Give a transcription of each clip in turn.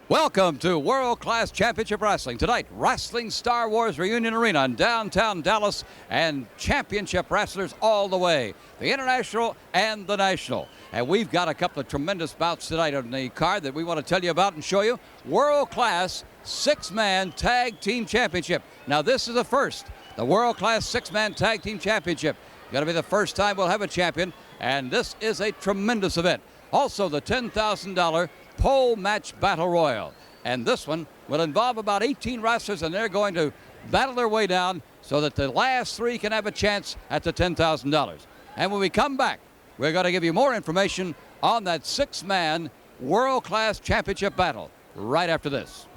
Welcome to World Class Championship Wrestling. Tonight, Wrestling Star Wars Reunion Arena in downtown Dallas, and championship wrestlers all the way, the international and the national. And we've got a couple of tremendous bouts tonight on the card that we want to tell you about and show you. World Class Six-Man Tag Team Championship. Now, this is the first, the World Class Six-Man Tag Team Championship. Going to be the first time we'll have a champion, and this is a tremendous event. Also, the $10,000 pole match battle royal, and this one will involve about 18 wrestlers, and they're going to battle their way down so that the last three can have a chance at the $10,000. And when we come back, we're going to give you more information on that six-man world-class championship battle right after this.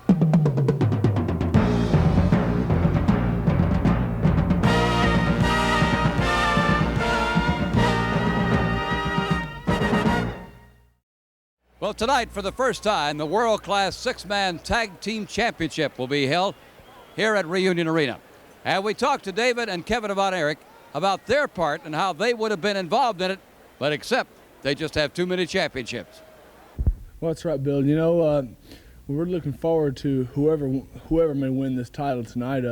Well, tonight, for the first time, the World Class Six-Man Tag Team Championship will be held here at Reunion Arena. And we talked to David and Kevin Von Erich about their part and how they would have been involved in it, but except they just have too many championships. Well, that's right, Bill. You know, we're looking forward to whoever may win this title tonight.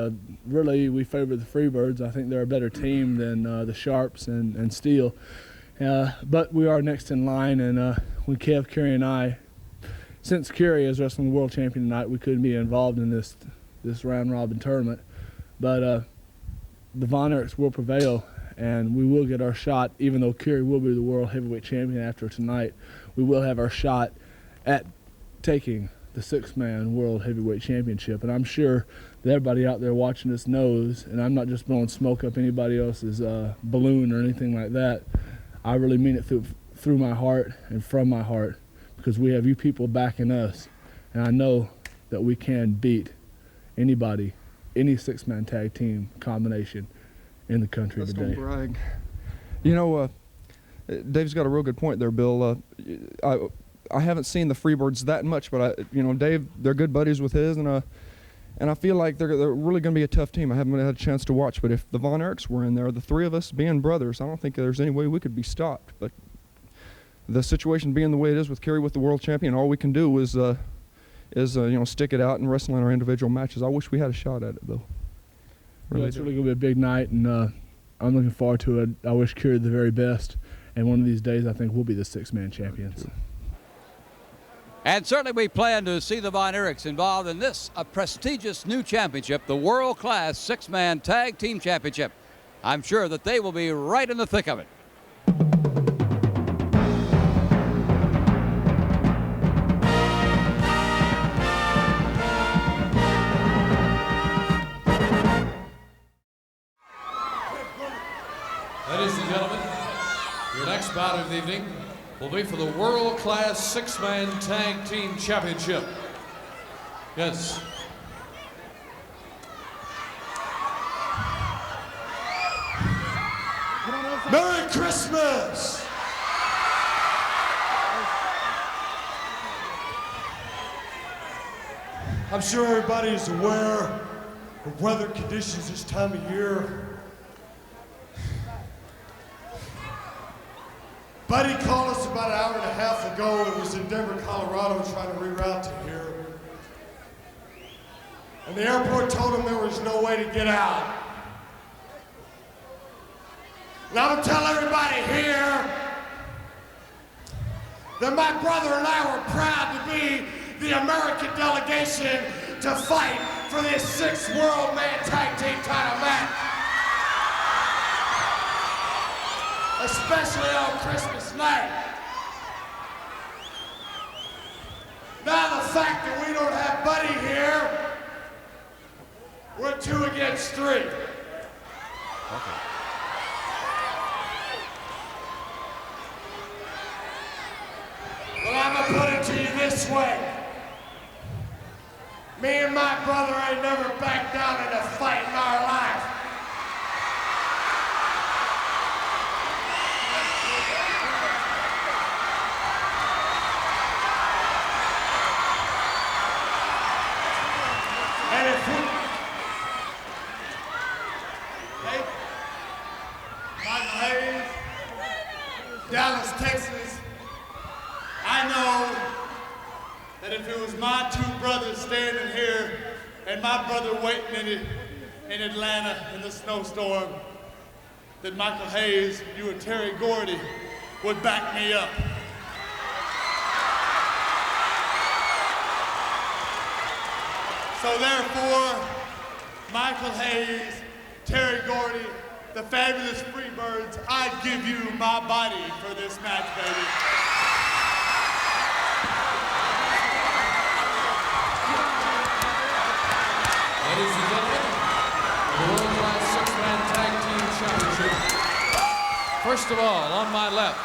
Really, we favor the Freebirds. I think they're a better team than the Sharps and Steel. But we are next in line, and when Kev, Kerry, and I, since Kerry is wrestling the world champion tonight, we couldn't be involved in this round-robin tournament. But the Von Erichs will prevail, and we will get our shot. Even though Kerry will be the world heavyweight champion after tonight, we will have our shot at taking the six-man world heavyweight championship. And I'm sure that everybody out there watching this knows, and I'm not just blowing smoke up anybody else's balloon or anything like that. I really mean it through my heart and from my heart, because we have you people backing us, and I know that we can beat anybody, any six-man tag team combination in the country today. Don't brag. You know, Dave's got a real good point there, Bill. I haven't seen the Freebirds that much, but Dave, they're good buddies with his, and I feel like they're really going to be a tough team. I haven't had a chance to watch, but if the Von Erichs were in there, the three of us being brothers, I don't think there's any way we could be stopped. But the situation being the way it is with Kerry with the world champion, all we can do is stick it out and wrestle in our individual matches. I wish we had a shot at it, though. Really, it's really going to be a big night, and I'm looking forward to it. I wish Kerry the very best, and one of these days I think we'll be the six-man champions. And certainly we plan to see the Von Erichs involved in this, a prestigious new championship, the World Class Six-Man Tag Team Championship. I'm sure that they will be right in the thick of it. Ladies and gentlemen, your next bout of the evening will be for the World Class Six-Man Tag Team Championship. Yes. Merry Christmas! I'm sure everybody is aware of weather conditions this time of year. Buddy called us about an hour and a half ago. It was in Denver, Colorado, trying to reroute to here. And the airport told him there was no way to get out. And I'm gonna tell everybody here that my brother and I were proud to be the American delegation to fight for this sixth World Man Tag Team title match. Especially on Christmas night. Now the fact that we don't have Buddy here, we're 2 against 3. Okay. Well, I'm gonna put it to you this way. Me and my brother ain't never backed down in a fight in our life. And if we, Michael Hayes, Dallas, Texas, I know that if it was my two brothers standing here and my brother waiting in Atlanta in the snowstorm, that Michael Hayes, you and Terry Gordy would back me up. So therefore, Michael Hayes, Terry Gordy, the fabulous Freebirds, I give you my body for this match, baby. Ladies and gentlemen, the World Class Six-Man Tag Team Championship. First of all, on my left,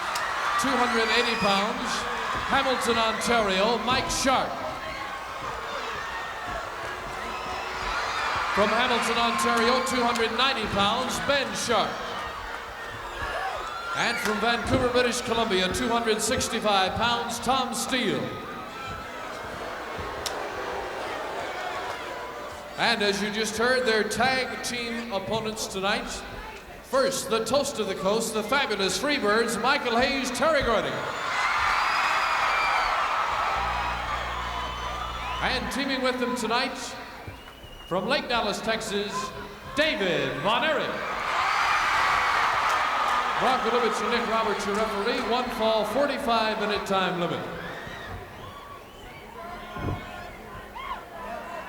280 pounds, Hamilton, Ontario, Mike Sharp. From Hamilton, Ontario, 290 pounds, Ben Sharp. And from Vancouver, British Columbia, 265 pounds, Tom Steele. And as you just heard, their tag team opponents tonight. First, the toast of the coast, the fabulous Freebirds, Michael Hayes, Terry Gordy. And teaming with them tonight, from Lake Dallas, Texas, David Von Erich. Brock Gulevich and Nick Roberts, your referee. One fall, 45-minute time limit.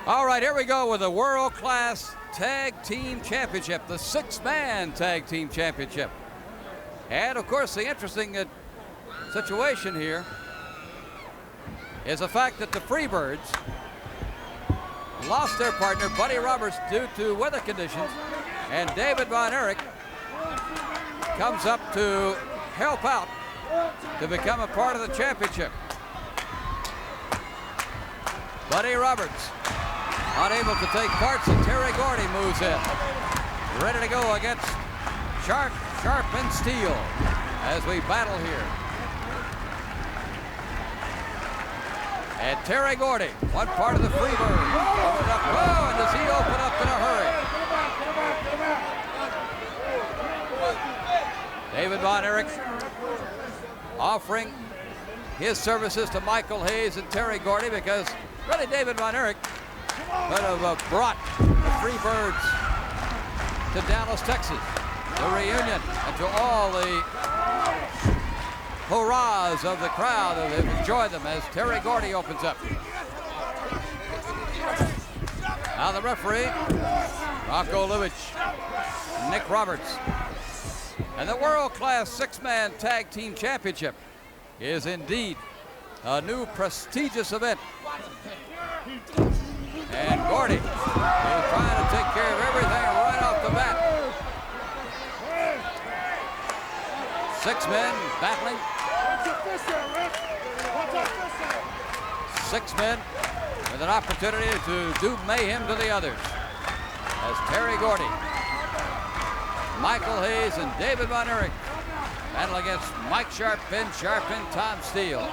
All right, here we go with the World Class Tag Team Championship, the six-man Tag Team Championship. And of course, the interesting situation here is the fact that the Freebirds lost their partner, Buddy Roberts, due to weather conditions, and David Von Erich comes up to help out to become a part of the championship. Buddy Roberts unable to take part, so Terry Gordy moves in. Ready to go against Sharp and Steele as we battle here. And Terry Gordy, one part of the Freebird. Open up. Oh, and does he open up in a hurry? David Von Erich offering his services to Michael Hayes and Terry Gordy, because really David Von Erich could have brought the Freebirds to Dallas, Texas, the reunion, and to all the hurrahs of the crowd who have enjoyed them as Terry Gordy opens up. Now the referee, Brock Gulevich, Nick Roberts. And the World Class Six-Man Tag Team Championship is indeed a new prestigious event. And Gordy is trying to take care of everything right off the bat. Six men battling. 6 men with an opportunity to do mayhem to the others. As Terry Gordy, Michael Hayes, and David Von Erich battle against Mike Sharp, Ben Sharp, and Tom Steele.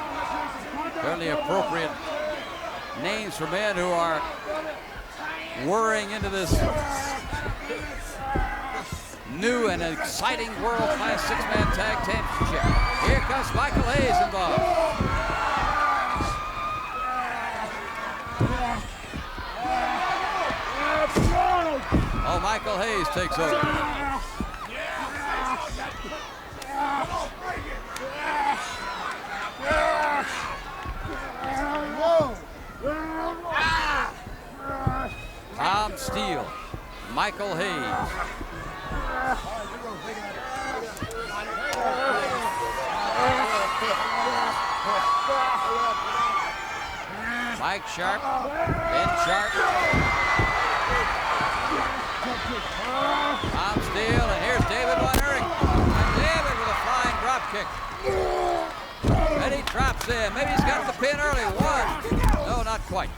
Fairly appropriate names for men who are whirring into this new and exciting world-class six-man tag championship. Here comes Michael Hayes involved. Oh, Michael Hayes takes over. Tom Steele, Michael Hayes. Mike Sharp, Ben Sharp. Tom Steele, and here's David Von Erich. And David with a flying drop kick. And he drops in. Maybe he's got the pin early. One. No, not quite.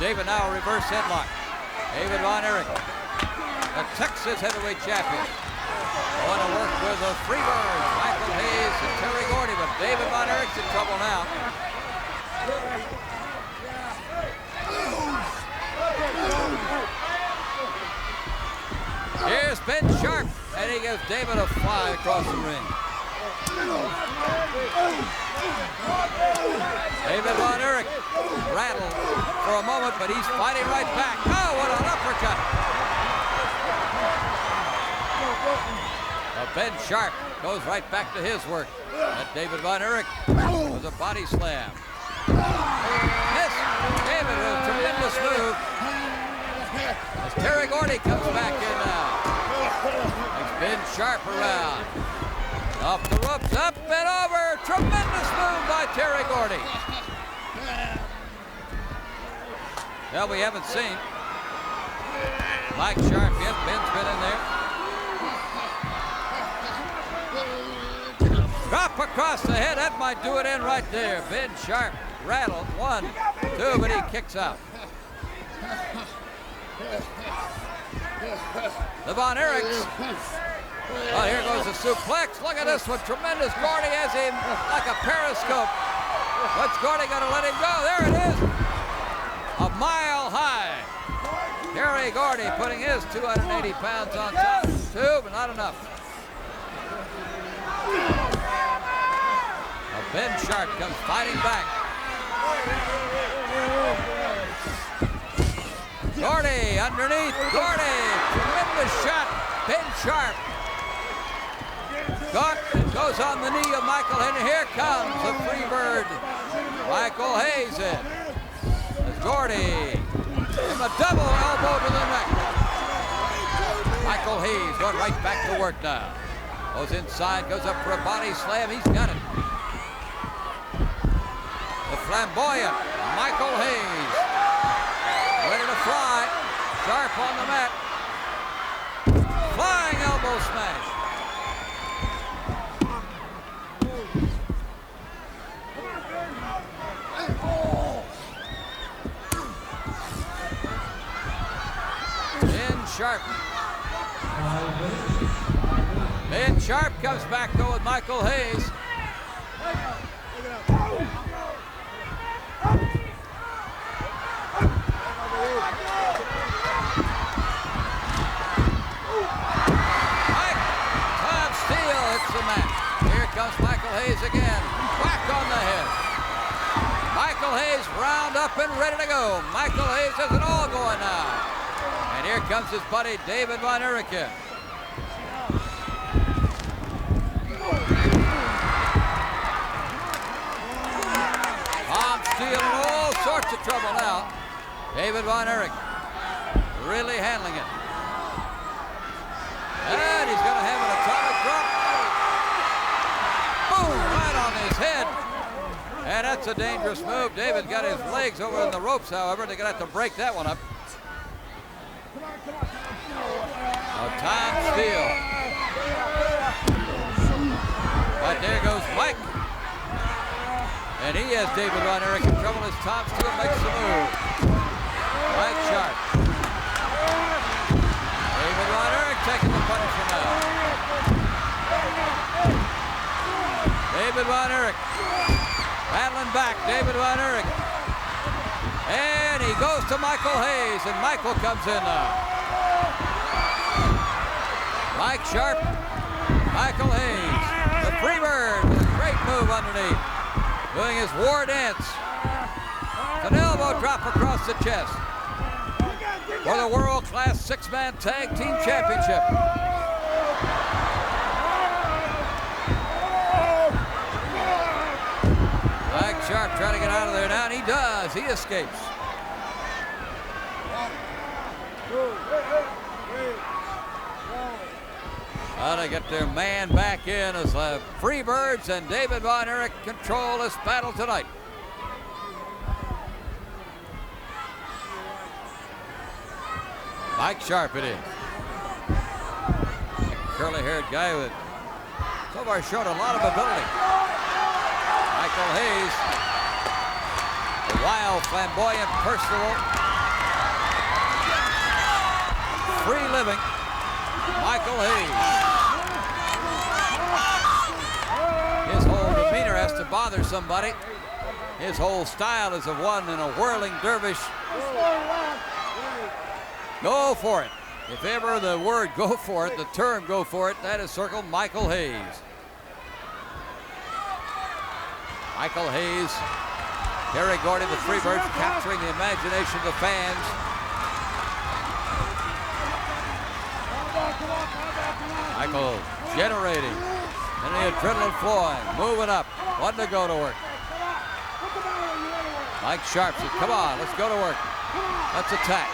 David now a reverse headlock. David Von Erich, the Texas heavyweight champion. Want to work with the Freebirds, Michael Hayes and Terry Gordy, but David Von Erich's in trouble now. Here's Ben Sharp, and he gives David a fly across the ring. David Von Erich rattled for a moment, but he's fighting right back. Oh, what an uppercut. Ben Sharp goes right back to his work. That David Von Erich was a body slam. This David with a tremendous move. As Terry Gordy comes back in now. Makes Ben Sharp around. Off the ropes, up and over. Tremendous move by Terry Gordy. Well, we haven't seen Mike Sharp yet. Ben's been in there. Drop across the head. That might do it in right there. Ben Sharp rattled. 1, 2, but he kicks out. The Von Erichs. Oh, here goes the suplex. Look at this one. Tremendous. Gordy has him like a periscope. What's Gordy going to let him go? There it is. A mile high. Terry Gordy putting his 280 pounds on top. 2, but not enough. Now Ben Sharp comes fighting back. Gordy underneath. Gordy. Tremendous shot. Ben Sharp. Caught and goes on the knee of Michael Henry. Here comes the Freebird. Michael Hayes in. As Gordy. And a double elbow to the neck. Michael Hayes going right back to work now. Goes inside, goes up for a body slam. He's got it. The flamboyant Michael Hayes. Ready to fly. Sharp on the mat. Flying elbow smash. Ben Sharp. Ben Sharp comes back though with Michael Hayes. Tom Steele hits the mat. Here comes Michael Hayes again. Whack on the head. Michael Hayes round up and ready to go. Michael Hayes has it all going now. And here comes his buddy David Von Erich. Tom Steele in all sorts of trouble now. David Von Erich really handling it. And he's going to have an atomic drop. Boom, right on his head. And that's a dangerous move. David got his legs over in the ropes, however. They're going to have to break that one up. Tom Steele. But there goes Mike. And he has David Von Erich in trouble as Tom Steele makes the move. Mike Sharp. David Von Erich taking the punishment now. David Von Erich battling back. David Von Erich. And he goes to Michael Hayes, and Michael comes in now. Mike Sharp, Michael Hayes, the Freebird with a great move underneath, doing his war dance. An elbow drop across the chest for the world-class six-man tag team championship. Mike Sharp trying to get out of there now, and he does. He escapes. How to get their man back in as the Freebirds and David Von Erich control this battle tonight. Mike Sharp it is. Curly-haired guy with so far showed a lot of ability. Michael Hayes, the wild, flamboyant, personal, free living Michael Hayes. His whole demeanor has to bother somebody. His whole style is of one in a whirling dervish. Go for it. If ever the word go for it, the term go for it, that is circled Michael Hayes. Michael Hayes Terry Gordy, the Freebirds, capturing the imagination of the fans. Michael generating, and the adrenaline flowing, moving up, wanting to go to work. Mike Sharp says, come on, let's go to work. Let's attack.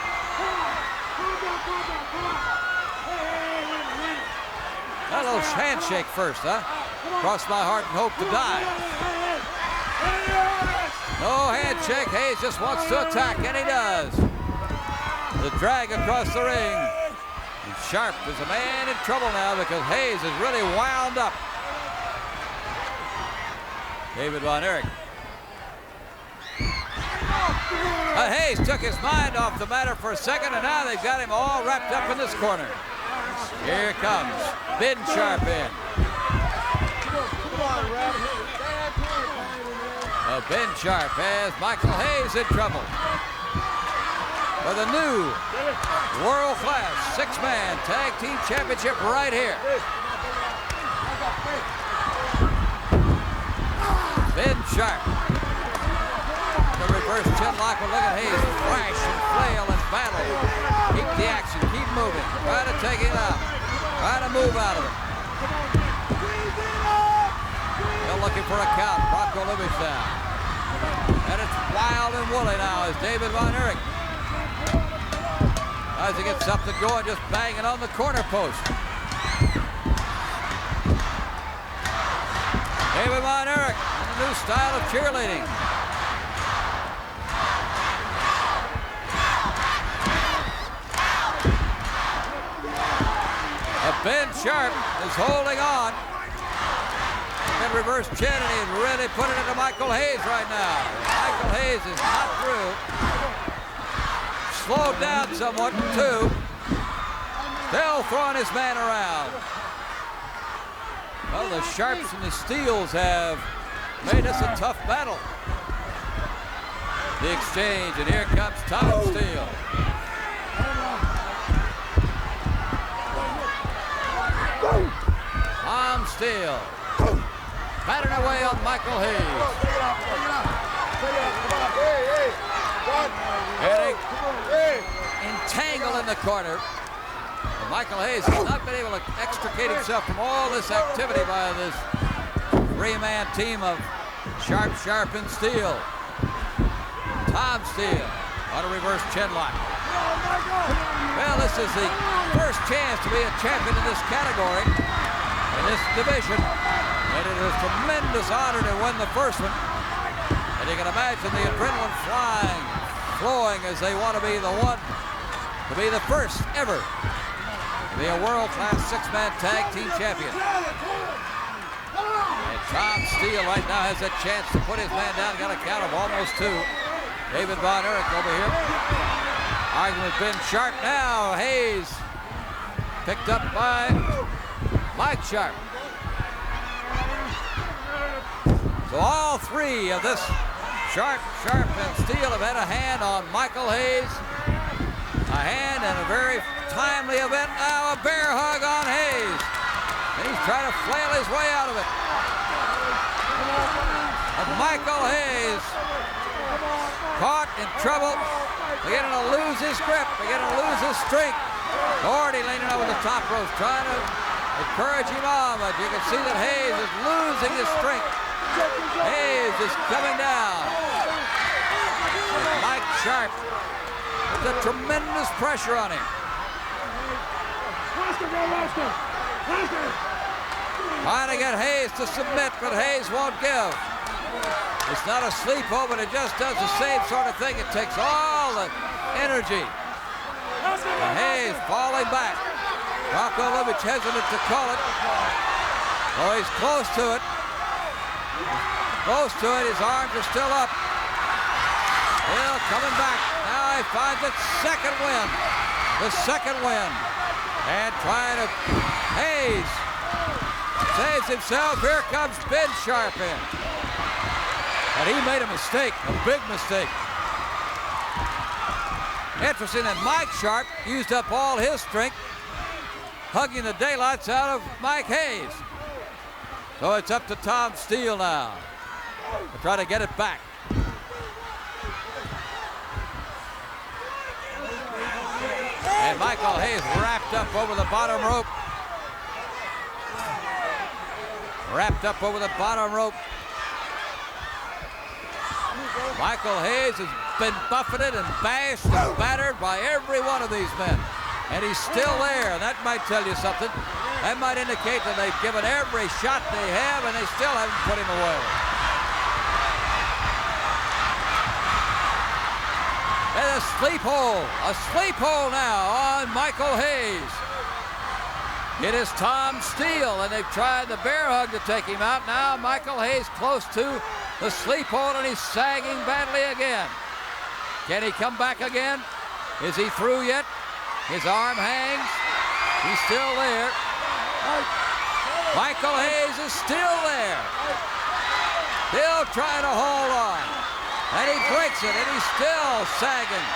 That little handshake first, huh? Cross my heart and hope to die. No handshake. Hayes just wants to attack, and he does. The drag across the ring. And Sharp is a man in trouble now because Hayes is really wound up. David Von Erich. Hayes took his mind off the matter for a second, and now they've got him all wrapped up in this corner. Here comes Ben Sharp in. Ben Sharp has Michael Hayes in trouble for the new world-class six-man tag team championship right here. Ben Sharp. The reverse chinlock will look at Hayes. Flash and flail and battle. Keep the action, keep moving. Try to take it out. Try to move out of it. Still looking for a count. Bronco Lubich down. And it's wild and woolly now as David Von Erich tries to get something going, just banging on the corner post. David Von Erich, a new style of cheerleading. Ben Sharp is holding on. And reverse chin, and he's really putting it into Michael Hayes right now. Michael Hayes is not through. Slowed down somewhat, too. Still throwing his man around. Well, the Sharps and the Steels have made this a tough battle. The exchange, and here comes Tom Steele. Tom Steele. Batting away on Michael Hayes. Entangled in the corner. And Michael Hayes has not been able to extricate himself from all this activity by this three-man team of Sharp, Sharp, and Steele. Tom Steele on a reverse chinlock. Well, this is the first chance to be a champion in this category, in this division. And it is a tremendous honor to win the first one. And you can imagine the adrenaline flowing as they want to be the one, to be the first ever to be a world-class six-man tag team champion. And Tom Steele right now has a chance to put his man down, got a count of almost two. David Von Erich over here. Arguing with Ben Sharp now. Hayes picked up by Mike Sharp. So all three of this Sharp, Sharp, and Steele have had a hand on Michael Hayes. A hand in a very timely event. Now a bear hug on Hayes. And he's trying to flail his way out of it. And Michael Hayes caught in trouble, beginning to lose his grip, beginning to lose his strength. Gordy leaning over the top rope, trying to encourage him on, but you can see that Hayes is losing his strength. Hayes is coming down. And Mike Sharp with a tremendous pressure on him. Trying to get Hayes to submit, but Hayes won't give. It's not a sleepover, but it just does the same sort of thing. It takes all the energy. And Hayes falling back. Bronco Lubich hesitant to call it. Oh, he's close to it. Close to it. His arms are still up. Still coming back. Now he finds it. Second win. The second win. And trying to... Hayes saves himself. Here comes Ben Sharp in. And he made a mistake, a big mistake. Interesting that Mike Sharp used up all his strength, hugging the daylights out of Mike Hayes. So it's up to Tom Steele now to try to get it back. And Michael Hayes wrapped up over the bottom rope. Wrapped up over the bottom rope. Michael Hayes has been buffeted and bashed and battered by every one of these men. And he's still there. That might tell you something. That might indicate that they've given every shot they have and they still haven't put him away. And a sleep hold now on Michael Hayes. It is Tom Steele, and they've tried the bear hug to take him out. Now Michael Hayes close to the sleep hold, and he's sagging badly again. Can he come back again? Is he through yet? His arm hangs. He's still there. Michael Hayes is still there. Still trying to hold on. And he breaks it, and he's still sagging.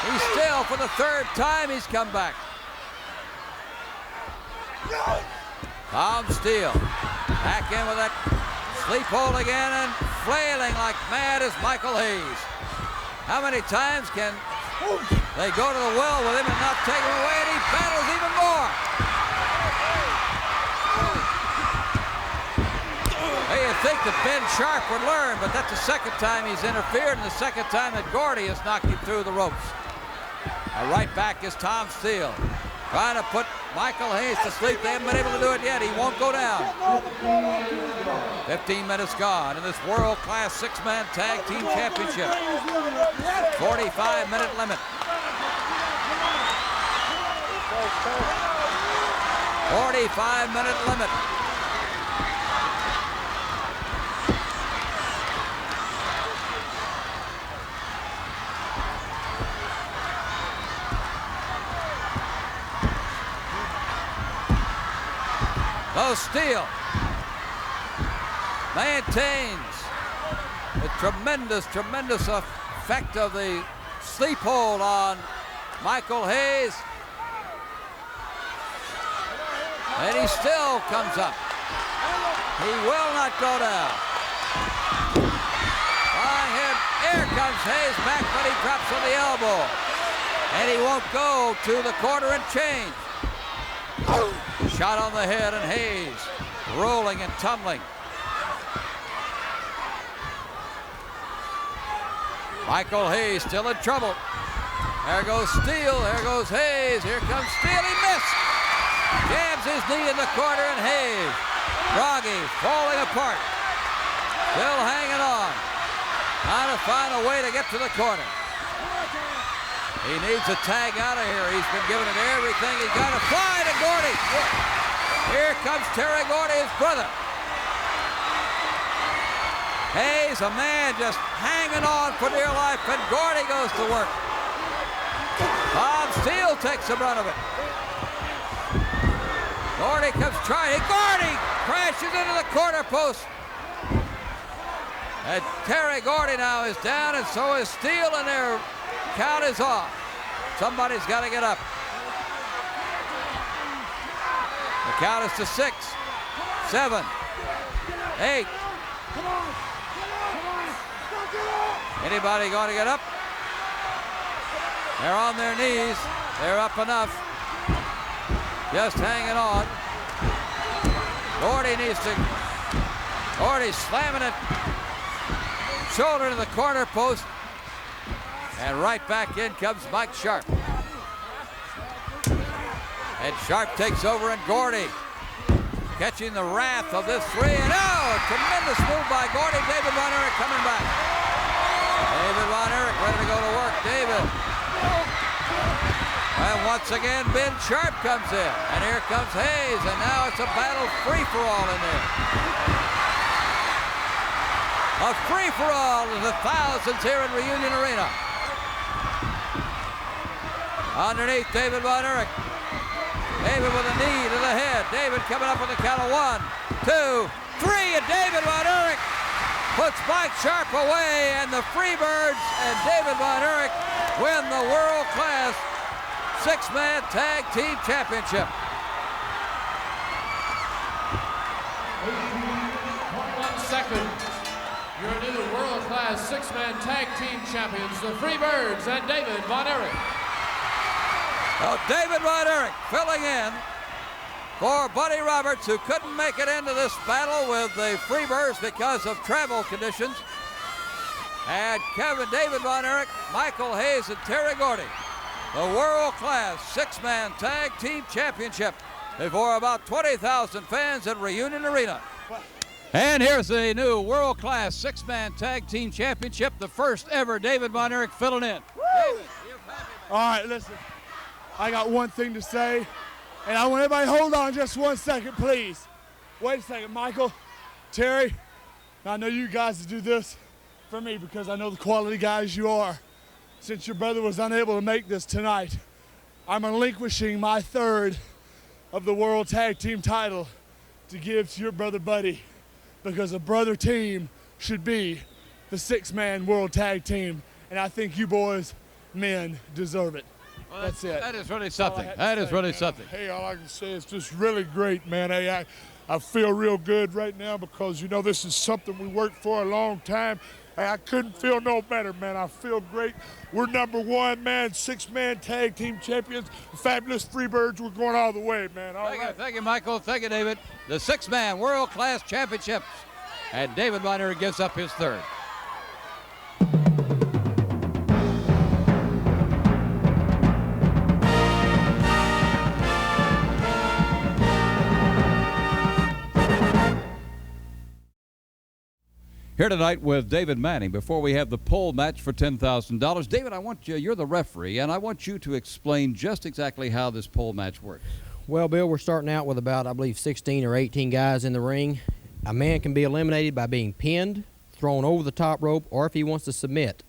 He's still, for the third time, he's come back. Tom Steele back in with that sleep hold again and flailing like mad as Michael Hayes. How many times can they go to the well with him and not take him away, and he battles even more? Hey, you'd think that Ben Sharp would learn, but that's the second time he's interfered and the second time that Gordy has knocked him through the ropes. Now right back is Tom Steele, trying to put Michael Hayes to sleep. They haven't been able to do it yet. He won't go down. 15 minutes gone in this world-class six-man tag team championship. 45-minute limit. 45-minute limit. So Steele maintains the tremendous effect of the sleep hold on Michael Hayes. And he still comes up. He will not go down. On him, here comes Hayes back, but he drops on the elbow. And he won't go to the quarter and change. Shot on the head, and Hayes rolling and tumbling. Michael Hayes still in trouble. There goes Steele, there goes Hayes, here comes Steele, he missed! Jams his knee in the corner, and Hayes, groggy, falling apart. Still hanging on. Trying to find a way to get to the corner. He needs a tag out of here. He's been giving it everything. He's got to fly to Gordy. Here comes Terry Gordy, his brother. Hayes, a man just hanging on for dear life, and Gordy goes to work. Tom Steele takes the brunt of it. Gordy comes trying. Gordy crashes into the corner post. And Terry Gordy now is down, and so is Steele, and their count is off. Somebody's got to get up. The count is to 6, 7, 8. Anybody going to get up? They're on their knees. They're up enough. Just hanging on. Gordy needs to. Gordy's slamming it. Shoulder to the corner post. And right back in comes Mike Sharp. And Sharp takes over, and Gordy catching the wrath of this three. And oh, a tremendous move by Gordy. David Von Erich coming back. David Von Erich ready to go to work. David. And once again, Ben Sharp comes in. And here comes Hayes. And now it's a battle free-for-all in there. A free-for-all of the thousands here in Reunion Arena. Underneath, David Von Erich. David with a knee to the head. David coming up with a count of 1, 2, 3, and David Von Erich puts Mike Sharp away, and the Freebirds and David Von Erich win the world-class six-man tag team championship. 1 second. Your new world-class six-man tag team champions, the Freebirds and David Von Erich. David Von Erich filling in for Buddy Roberts, who couldn't make it into this battle with the Freebirds because of travel conditions. And David Von Erich, Michael Hayes, and Terry Gordy, the world-class six-man tag team championship before about 20,000 fans at Reunion Arena. And here's the new world-class six-man tag team championship, the first ever David Von Erich filling in. David, all right, listen, I got one thing to say, and I want everybody to hold on just 1 second, please. Wait a second, Michael, Terry, I know you guys do this for me because I know the quality guys you are. Since your brother was unable to make this tonight, I'm relinquishing my third of the World Tag Team title to give to your brother Buddy, because a brother team should be the six-man World Tag Team, and I think you boys, men, deserve it. well, that's it. That is really something. That is really something. Hey, all I can say is just really great, man. Hey, I feel real good right now because, you know, this is something we worked for a long time. Hey, I couldn't feel no better, man. I feel great. We're #1, man, six-man tag team champions. The fabulous Freebirds, we're going all the way, man. All right. Thank you, Michael. Thank you, David. The six-man world-class championships. And David Von Erich gives up his third. Here tonight with David Manning. Before we have the pole match for $10,000, David, I want you're the referee, and I want you to explain just exactly how this pole match works. Well, Bill, we're starting out with about, I believe, 16 or 18 guys in the ring. A man can be eliminated by being pinned, thrown over the top rope, or if he wants to submit.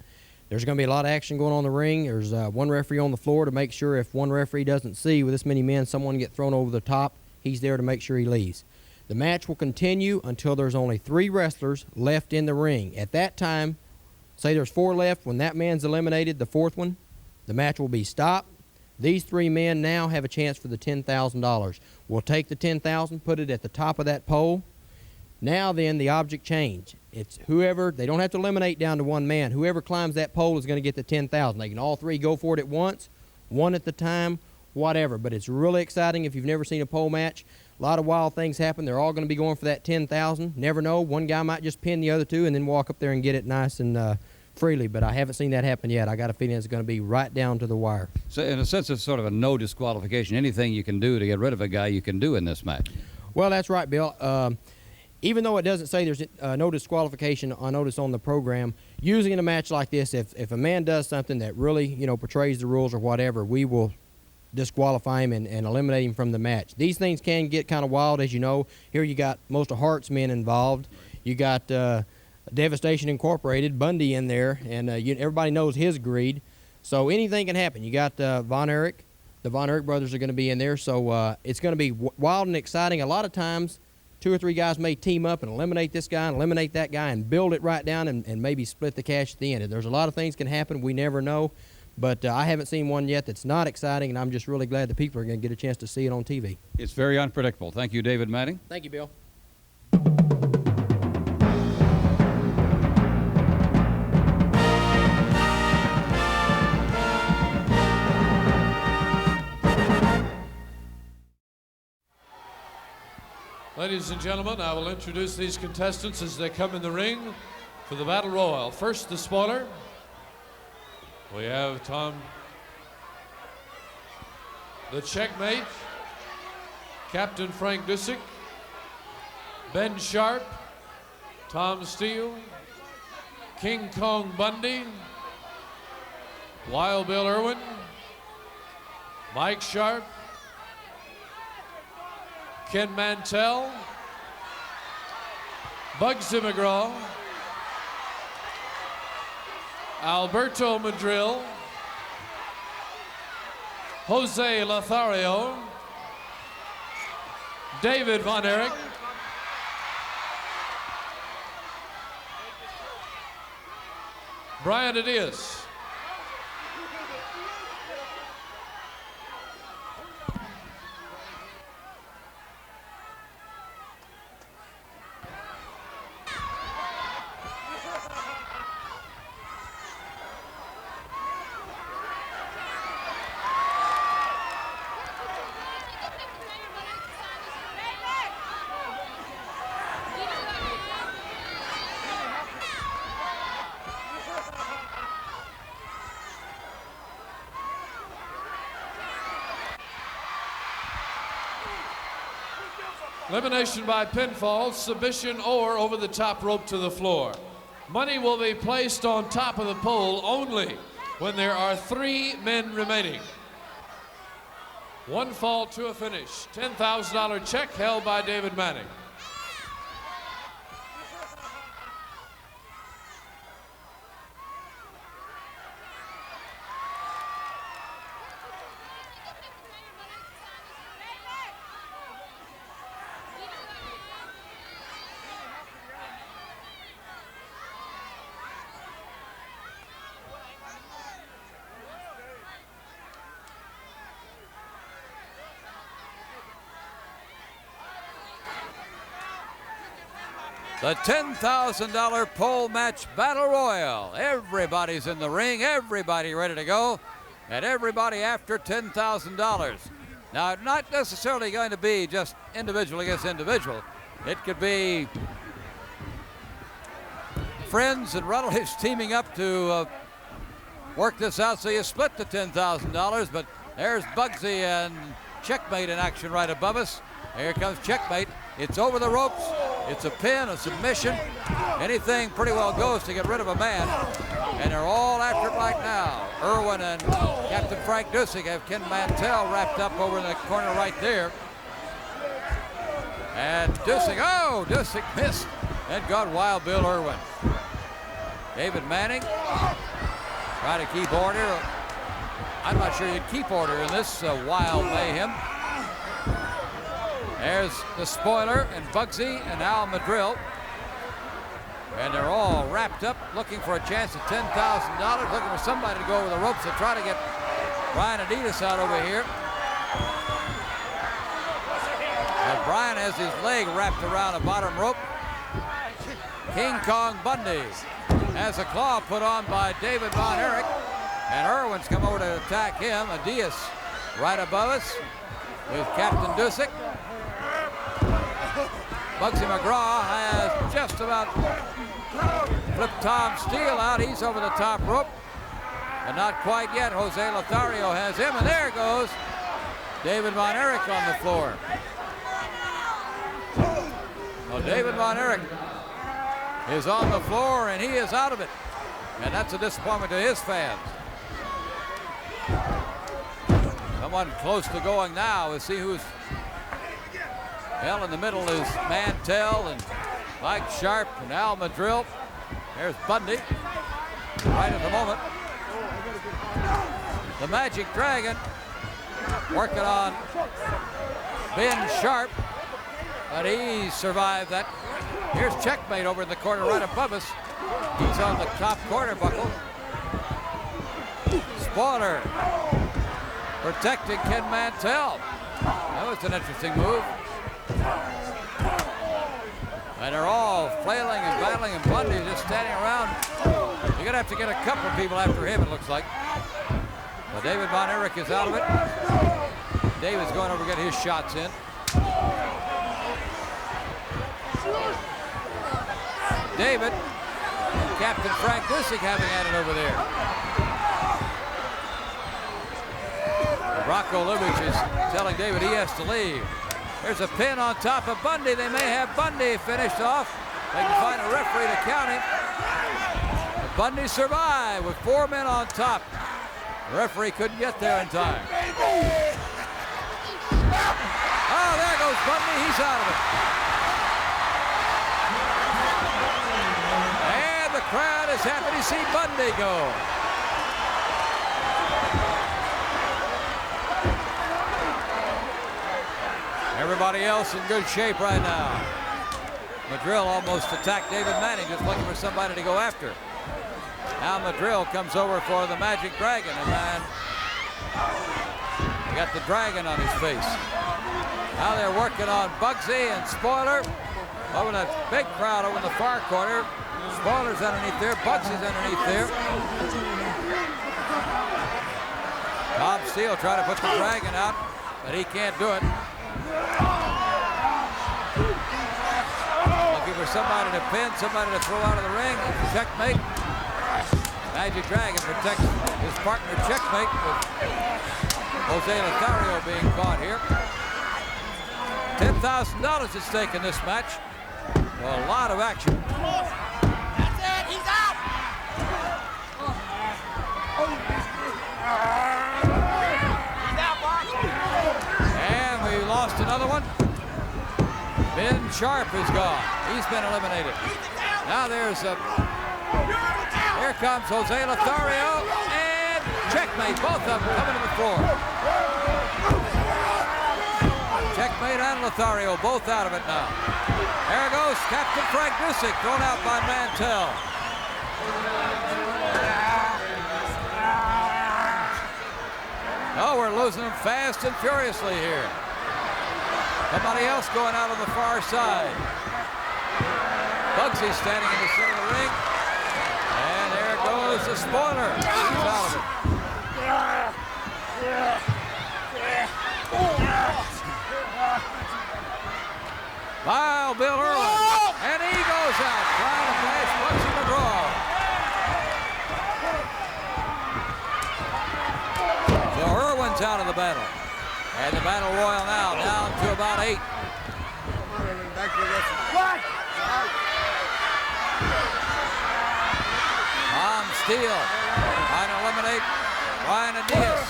There's going to be a lot of action going on in the ring. There's one referee on the floor to make sure if one referee doesn't see with this many men someone get thrown over the top, he's there to make sure he leaves. The match will continue until there's only 3 wrestlers left in the ring. At that time, say there's 4 left, when that man's eliminated, the 4th one, the match will be stopped. These 3 men now have a chance for the $10,000. We'll take the $10,000, put it at the top of that pole. Now then, the object change. It's whoever, they don't have to eliminate down to 1 man. Whoever climbs that pole is going to get the $10,000. They can all 3 go for it at once, 1 at the time, whatever. But it's really exciting if you've never seen a pole match. A lot of wild things happen. They're all going to be going for that $10,000. Never know. One guy might just pin the other 2 and then walk up there and get it nice and freely. But I haven't seen that happen yet. I got a feeling it's going to be right down to the wire. So in a sense, it's sort of a no disqualification. Anything you can do to get rid of a guy, you can do in this match. Well, that's right, Bill. Even though it doesn't say there's no disqualification, I notice on the program, usually in a match like this, if a man does something that really, you know, betrays the rules or whatever, we will disqualify him and eliminate him from the match. These things can get kind of wild, as you know. Here you got most of Hart's men involved. You got Devastation Incorporated, Bundy in there, and everybody knows his greed. So anything can happen. You got Von Erich. The Von Erich brothers are going to be in there, so it's going to be wild and exciting. A lot of times, 2 or 3 guys may team up and eliminate this guy and eliminate that guy and build it right down and maybe split the cash at the end. There's a lot of things can happen. We never know. But I haven't seen one yet that's not exciting, and I'm just really glad the people are going to get a chance to see it on TV. It's very unpredictable. Thank you, David Manning. Thank you, Bill. Ladies and gentlemen, I will introduce these contestants as they come in the ring for the Battle Royal. First, the spoiler. We have Tom, the Checkmate, Captain Frank Dusek, Ben Sharp, Tom Steele, King Kong Bundy, Wild Bill Irwin, Mike Sharp, Ken Mantell, Bugsy McGraw, Alberto Madril, Jose Lothario, David Von Erich, Brian Adias, Elimination by pinfall, submission, or over the top rope to the floor. Money will be placed on top of the pole only when there are 3 men remaining. 1 fall to a finish. $10,000 check held by David Manning. The $10,000 pole match battle royal. Everybody's in the ring, everybody ready to go, and everybody after $10,000. Now, not necessarily going to be just individual against individual. It could be friends and relatives teaming up to work this out, so you split the $10,000, but there's Bugsy and Checkmate in action right above us. Here comes Checkmate. It's over the ropes. It's a pin, a submission. Anything pretty well goes to get rid of a man. And they're all after it right now. Irwin and Captain Frank Dusek have Ken Mantell wrapped up over in the corner right there. And Dusek missed. And got Wild Bill Irwin. David Manning trying to keep order. I'm not sure you'd keep order in this wild mayhem. There's the spoiler and Bugsy and Al Madrill. And they're all wrapped up looking for a chance at $10,000, looking for somebody to go over the ropes to try to get Brian Adidas out over here. And Brian has his leg wrapped around a bottom rope. King Kong Bundy has a claw put on by David Von Erich. And Irwin's come over to attack him. Adidas right above us with Captain Dusek. Bugsy McGraw has just about flipped Tom Steele out. He's over the top rope, but not quite yet. Jose Lothario has him, and there goes David Von Erich on the floor. Well, David Von Erich is on the floor, and he is out of it. And that's a disappointment to his fans. Someone close to going now. We'll see who's... Well, in the middle is Mantell and Mike Sharp and Al Madrill. There's Bundy right at the moment. The Magic Dragon working on Ben Sharp, but he survived that. Here's Checkmate over in the corner right above us. He's on the top corner buckle. Spoiler protecting Ken Mantell. That was an interesting move. And they're all flailing and battling, and Bundy just standing around. You're going to have to get a couple of people after him, it looks like. But David Von Erich is out of it. David's going over to get his shots in. David and Captain Frank Dusek having at it over there. Rocco Lubich is telling David he has to leave. There's a pin on top of Bundy. They may have Bundy finished off. They can find a referee to count him. But Bundy survived with 4 men on top. The referee couldn't get there in time. Oh, there goes Bundy. He's out of it. And the crowd is happy to see Bundy go. Everybody else in good shape right now. Madrill almost attacked David Manning, just looking for somebody to go after. Now Madrill comes over for the Magic Dragon, and man, he got the dragon on his face. Now they're working on Bugsy and Spoiler. Over that big crowd over in the far corner. Spoiler's underneath there, Bugsy's underneath there. Tom Steele trying to put the dragon out, but he can't do it. Looking for somebody to pin, somebody to throw out of the ring. Checkmate. Magic Dragon protects his partner Checkmate with Jose Lothario being caught here. $10,000 at stake in this match. A lot of action. That's it. He's out. And we lost another one. Ben Sharp is gone. He's been eliminated. Now there's a... Here comes Jose Lothario and checkmate. Both of them coming to the floor. Checkmate and Lothario both out of it now. There goes Captain Frank Dusek, thrown out by Mantell. Oh, we're losing them fast and furiously here. Somebody else going out on the far side. Bugsy standing in the center of the ring. And there goes the spoiler. He's out of it. Wild Bill Irwin. And he goes out trying to flash Bugsy McGraw. So Irwin's out of the battle. And the battle royal now down to about 8. Tom Steele trying to eliminate Ryan Adias.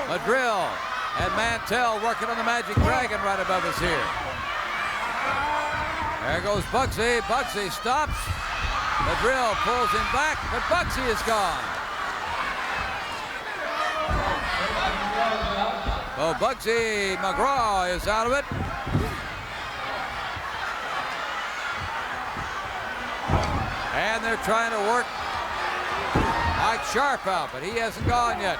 Madrill and Mantell working on the Magic Dragon right above us here. There goes Bugsy. Bugsy stops. Madrill pulls him back, but Bugsy is gone. Oh, Bugsy McGraw is out of it. And they're trying to work Mike Sharp out, but he hasn't gone yet.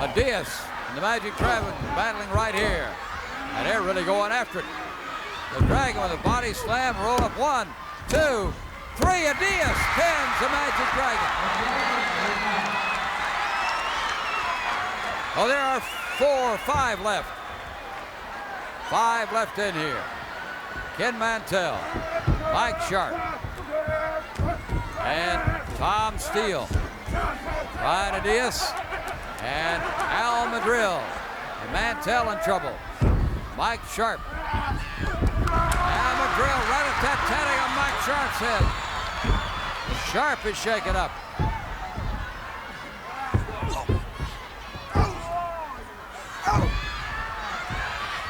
Adias and the Magic Dragon battling right here. And they're really going after it. The Dragon with a body slam, roll up 1, 2, 3. Adias pins the Magic Dragon. Oh, there are 4 or 5 left. 5 left in here. Ken Mantell, Mike Sharp, and Tom Steele, Ryan Adias, and Al Madrill. And Mantell in trouble. Mike Sharp. Al Madrill rat-a-tat-tatting on Mike Sharp's head. Sharp is shaken up.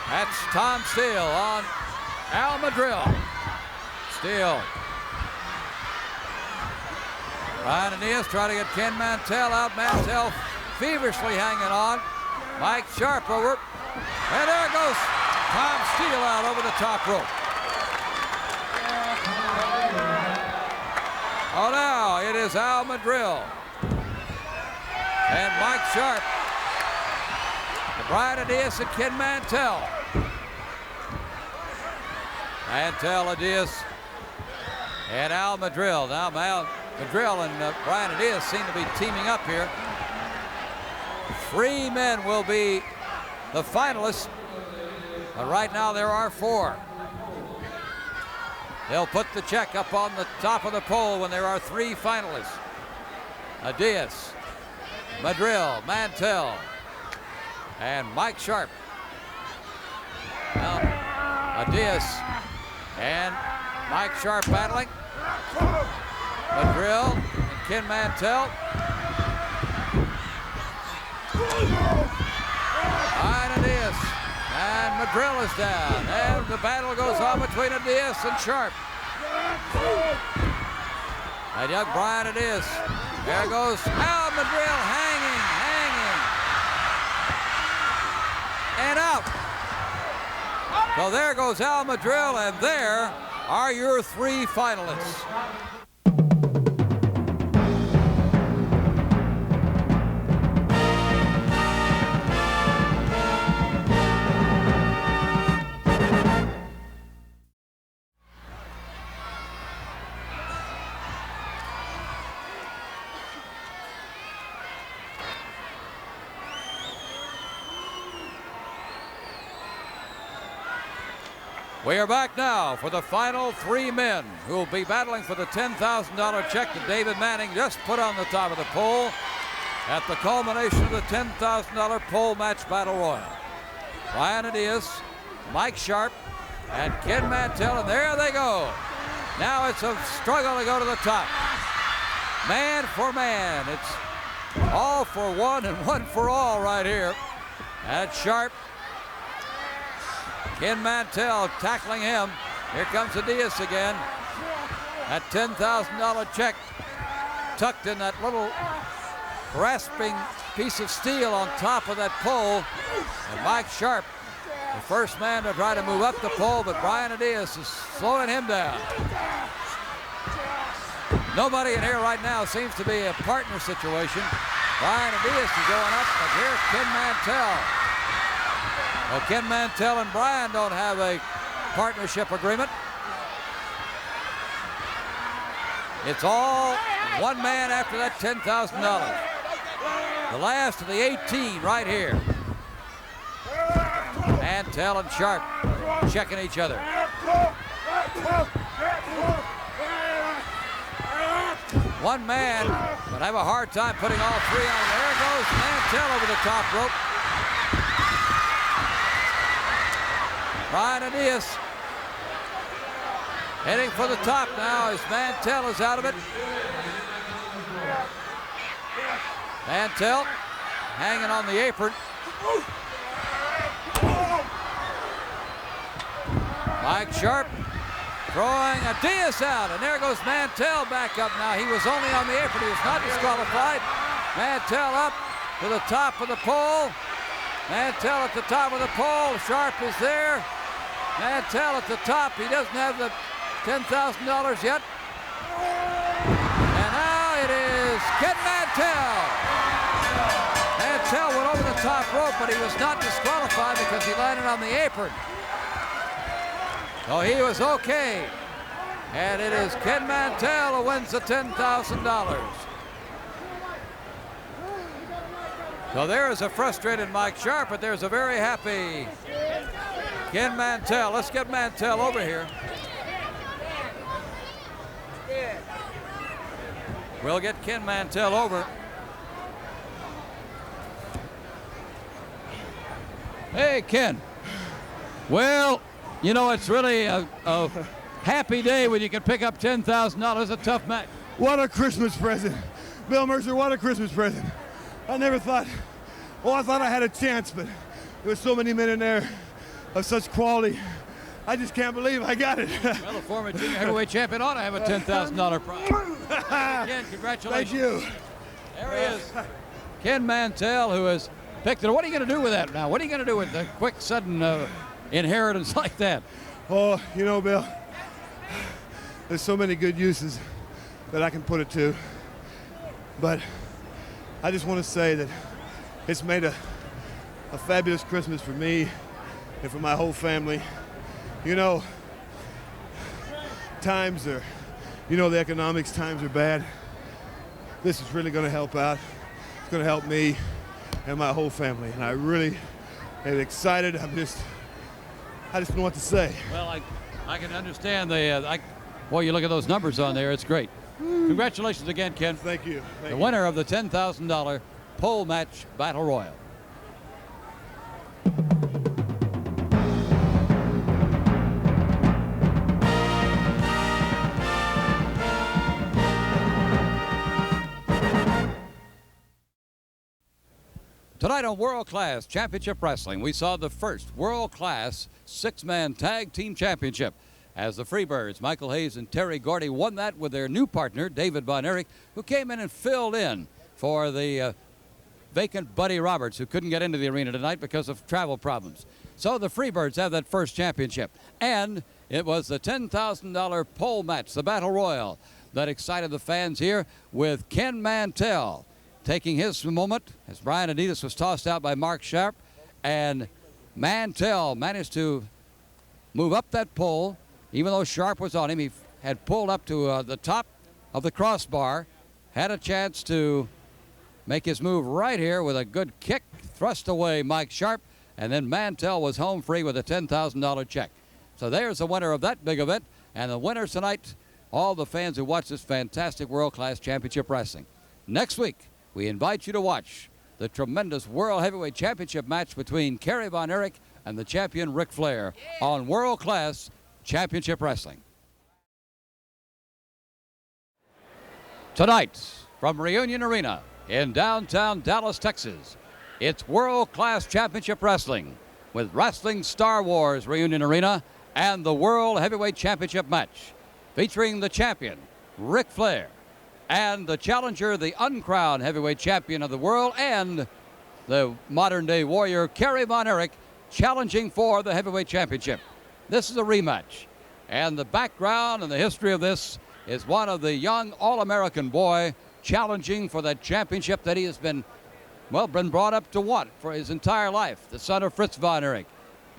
That's Tom Steele on Al Madrill. Steele. Ryan Adias trying to get Ken Mantell out. Mantell feverishly hanging on. Mike Sharp over. And there goes Tom Steele out over the top rope. Oh, now it is Al Madrill and Mike Sharp. Brian Adias and Ken Mantell. Mantell, Adias, and Al Madrill. Now Al Madrill and Brian Adias seem to be teaming up here. 3 men will be the finalists, but right now there are 4. They'll put the check up on the top of the pole when there are 3 finalists. Adias, Madrill, Mantell, and Mike Sharp. Now, Adias and Mike Sharp battling. Madrill and Ken Mantell. Ryan Adias and Madrill is down. And the battle goes on between Adias and Sharp. And young Brian Adias. There goes Al Madrill hanging. And out. So there goes Al Madrill, and there are your 3 finalists. We are back now for the final 3 men who will be battling for the $10,000 check that David Manning just put on the top of the pole at the culmination of the $10,000 pole match battle royal. Brian Adias, Mike Sharp, and Ken Mantell, and there they go. Now it's a struggle to go to the top. Man for man. It's all for one and one for all right here. That's Sharp. Ken Mantell tackling him. Here comes Adias again. That $10,000 check tucked in that little grasping piece of steel on top of that pole. And Mike Sharp, the first man to try to move up the pole, but Brian Adias is slowing him down. Nobody in here right now seems to be a partner situation. Brian Adias is going up, but here's Ken Mantell. Well, Ken Mantell and Brian don't have a partnership agreement. It's all one man after that $10,000. The last of the 18 right here. Mantell and Sharp checking each other. One man would have a hard time putting all three on. There goes Mantell over the top rope. Brian Adias heading for the top now as Mantell is out of it. Mantell hanging on the apron. Mike Sharp throwing Adias out, and there goes Mantell back up now. He was only on the apron. He was not disqualified. Mantell up to the top of the pole. Mantell at the top of the pole. Sharp is there. Mantell at the top. He doesn't have the $10,000 yet. And now it is Ken Mantell. Mantell went over the top rope, but he was not disqualified because he landed on the apron. So he was okay. And it is Ken Mantell who wins the $10,000. So there is a frustrated Mike Sharp, but there's a very happy Ken Mantell. Let's get Mantell over here. We'll get Ken Mantell over. Hey, Ken. Well, you know, it's really a happy day when you can pick up $10,000. It's a tough match. What a Christmas present. Bill Mercer, what a Christmas present. I never thought, I thought I had a chance, but there were so many men in there of such quality. I just can't believe I got it. Well, the former junior heavyweight champion ought to have a $10,000 prize. Ken, congratulations. Thank you. There he is. Ken Mantell, who has picked it. What are you going to do with that now? What are you going to do with the quick, sudden inheritance like that? Oh, you know, Bill, there's so many good uses that I can put it to. But I just want to say that it's made a fabulous Christmas for me and for my whole family. You know, times are, the economics, times are bad. This is really going to help out. It's going to help me and my whole family. And I really am excited. I just don't know what to say. Well, I can understand well, you look at those numbers on there, it's great. Congratulations again, Ken. Thank you. The winner of the $10,000 pole match battle royal. Tonight on World Class Championship Wrestling, we saw the first World Class six-man tag team championship as the Freebirds, Michael Hayes and Terry Gordy, won that with their new partner, David Von Erich, who came in and filled in for the vacant Buddy Roberts, who couldn't get into the arena tonight because of travel problems. So the Freebirds have that first championship. And it was the $10,000 pole match, the Battle Royal, that excited the fans here with Ken Mantell taking his moment as Brian Adias was tossed out by Mark Sharp, and Mantell managed to move up that pole. Even though Sharp was on him, he had pulled up to the top of the crossbar, had a chance to make his move right here with a good kick, thrust away Mike Sharp, and then Mantell was home free with a $10,000 check. So there's the winner of that big event, and the winners tonight, all the fans who watch this fantastic world-class championship wrestling. Next week, we invite you to watch the tremendous World Heavyweight Championship match between Kerry Von Erich and the champion Ric Flair on World Class Championship Wrestling. Tonight, from Reunion Arena in downtown Dallas, Texas, it's World Class Championship Wrestling with Wrestling Star Wars Reunion Arena and the World Heavyweight Championship match featuring the champion, Ric Flair, and the challenger, the uncrowned heavyweight champion of the world, and the modern-day warrior, Kerry Von Erich, challenging for the heavyweight championship. This is a rematch, and the background and the history of this is one of the young All-American boy challenging for that championship that he has been brought up to want for his entire life, the son of Fritz Von Erich,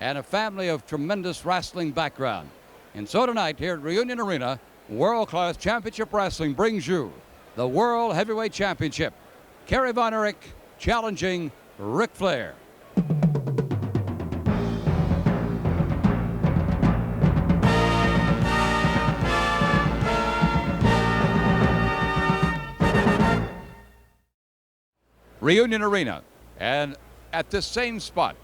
and a family of tremendous wrestling background. And so tonight here at Reunion Arena, World Class Championship Wrestling brings you the World Heavyweight Championship. Kerry Von Erich challenging Ric Flair. Reunion Arena, and at this same spot,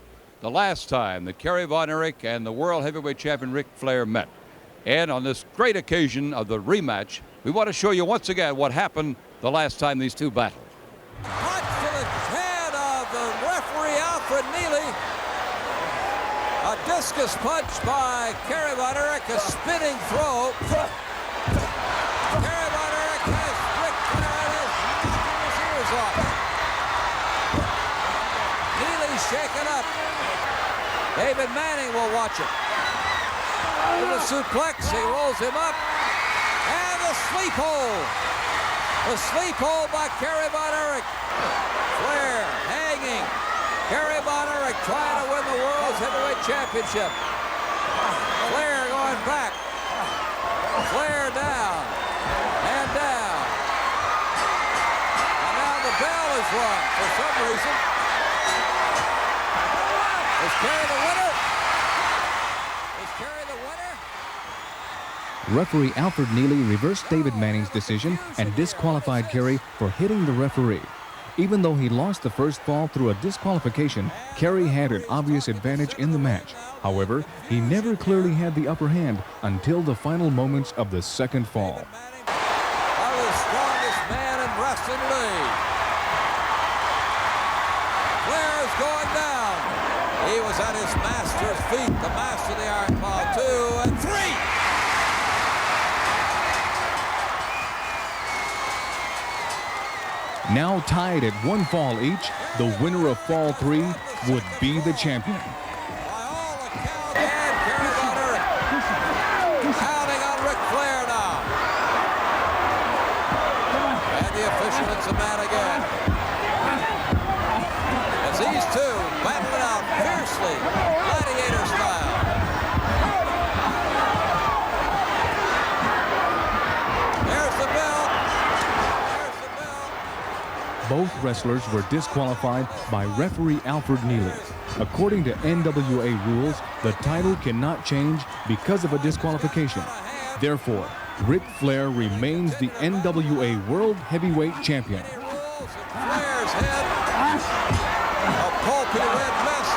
the last time that Kerry Von Erich and the World Heavyweight Champion Ric Flair met. And on this great occasion of the rematch, we want to show you once again what happened the last time these two battled. Punch to the head of the referee, Alfred Neely. A discus punch by Kerry Von Erich, a spinning throw. Kerry Von Erich has Ric Flair his ears off. Neely's shaken up. David Manning will watch it. With a suplex, he rolls him up. And the sleep hold. The sleep hold by Kerry Von Erich. Flair hanging. Kerry Von Erich trying to win the World's Heavyweight Championship. Flair going back. Flair down. And down. And now the bell is rung for some reason. Is Kerry the winner? Is Kerry the winner? Referee Alfred Neely reversed David Manning's decision and disqualified Kerry for hitting the referee. Even though he lost the first fall through a disqualification, Kerry had an obvious advantage in the match. However, he never clearly had the upper hand until the final moments of the second fall. Are the strongest man in wrestling league. Flair is going down. He was at his master's feet, the master of the Iron Claw. 2 and 3. Now tied at 1 fall each, the winner of fall 3 would be the champion. And Kerry Von Erich pounding on Ric Flair now. And the official hits a man again. As these two battle it out fiercely, gladiator style. There's the bell. There's the bell. Both wrestlers were disqualified by referee Alfred Neely. According to NWA rules, the title cannot change because of a disqualification. Therefore, Ric Flair remains the NWA World Heavyweight Champion. Flair's head. A pulpy red mess.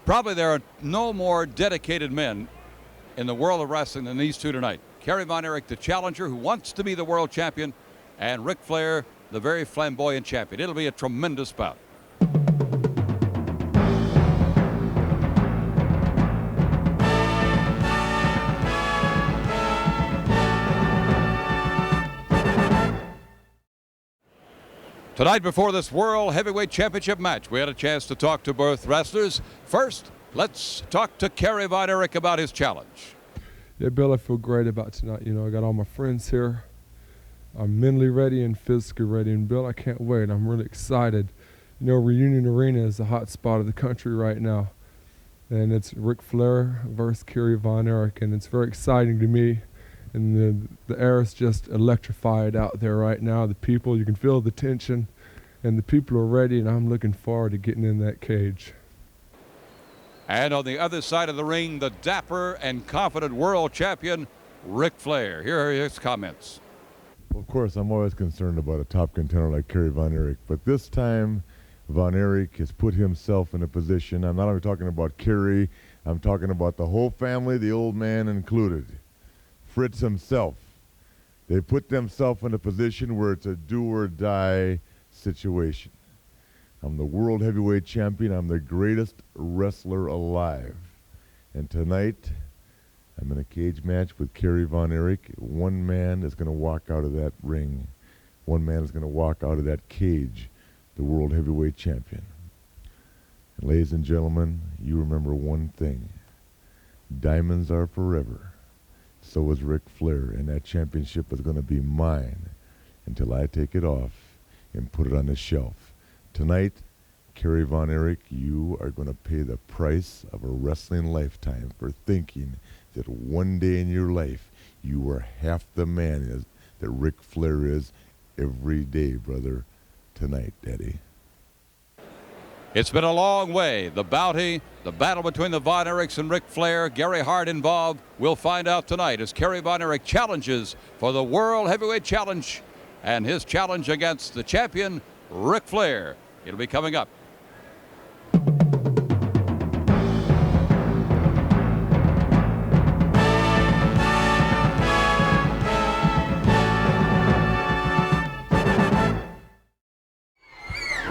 Probably there are no more dedicated men in the world of wrestling than these two tonight. Kerry Von Erich, the challenger who wants to be the world champion, and Ric Flair, the very flamboyant champion. It'll be a tremendous bout. Tonight, before this World Heavyweight Championship match, we had a chance to talk to both wrestlers. First, let's talk to Kerry Von Erich about his challenge. Yeah, Bill, I feel great about tonight. You know, I got all my friends here. I'm mentally ready and physically ready. And, Bill, I can't wait. I'm really excited. You know, Reunion Arena is the hot spot of the country right now. And it's Ric Flair versus Kerry Von Erich. And it's very exciting to me. And the air is just electrified out there right now. The people, you can feel the tension. And the people are ready, and I'm looking forward to getting in that cage. And on the other side of the ring, the dapper and confident world champion, Ric Flair. Here are his comments. Well, of course, I'm always concerned about a top contender like Kerry Von Erich, but this time Von Erich has put himself in a position. I'm not only talking about Kerry, I'm talking about the whole family, the old man included. Fritz himself. They put themselves in a position where it's a do-or-die situation. I'm the world heavyweight champion. I'm the greatest wrestler alive. And tonight, I'm in a cage match with Kerry Von Erich. One man is going to walk out of that ring. One man is going to walk out of that cage, the world heavyweight champion. And ladies and gentlemen, you remember one thing. Diamonds are forever. So is Ric Flair, and that championship is going to be mine until I take it off and put it on the shelf. Tonight, Kerry Von Erich, you are going to pay the price of a wrestling lifetime for thinking that one day in your life you were half the man that Ric Flair is every day, brother. Tonight, Daddy. It's been a long way. The bounty, the battle between the Von Erichs and Ric Flair, Gary Hart involved. We'll find out tonight as Kerry Von Erich challenges for the World Heavyweight Challenge and his challenge against the champion, Ric Flair. It'll be coming up.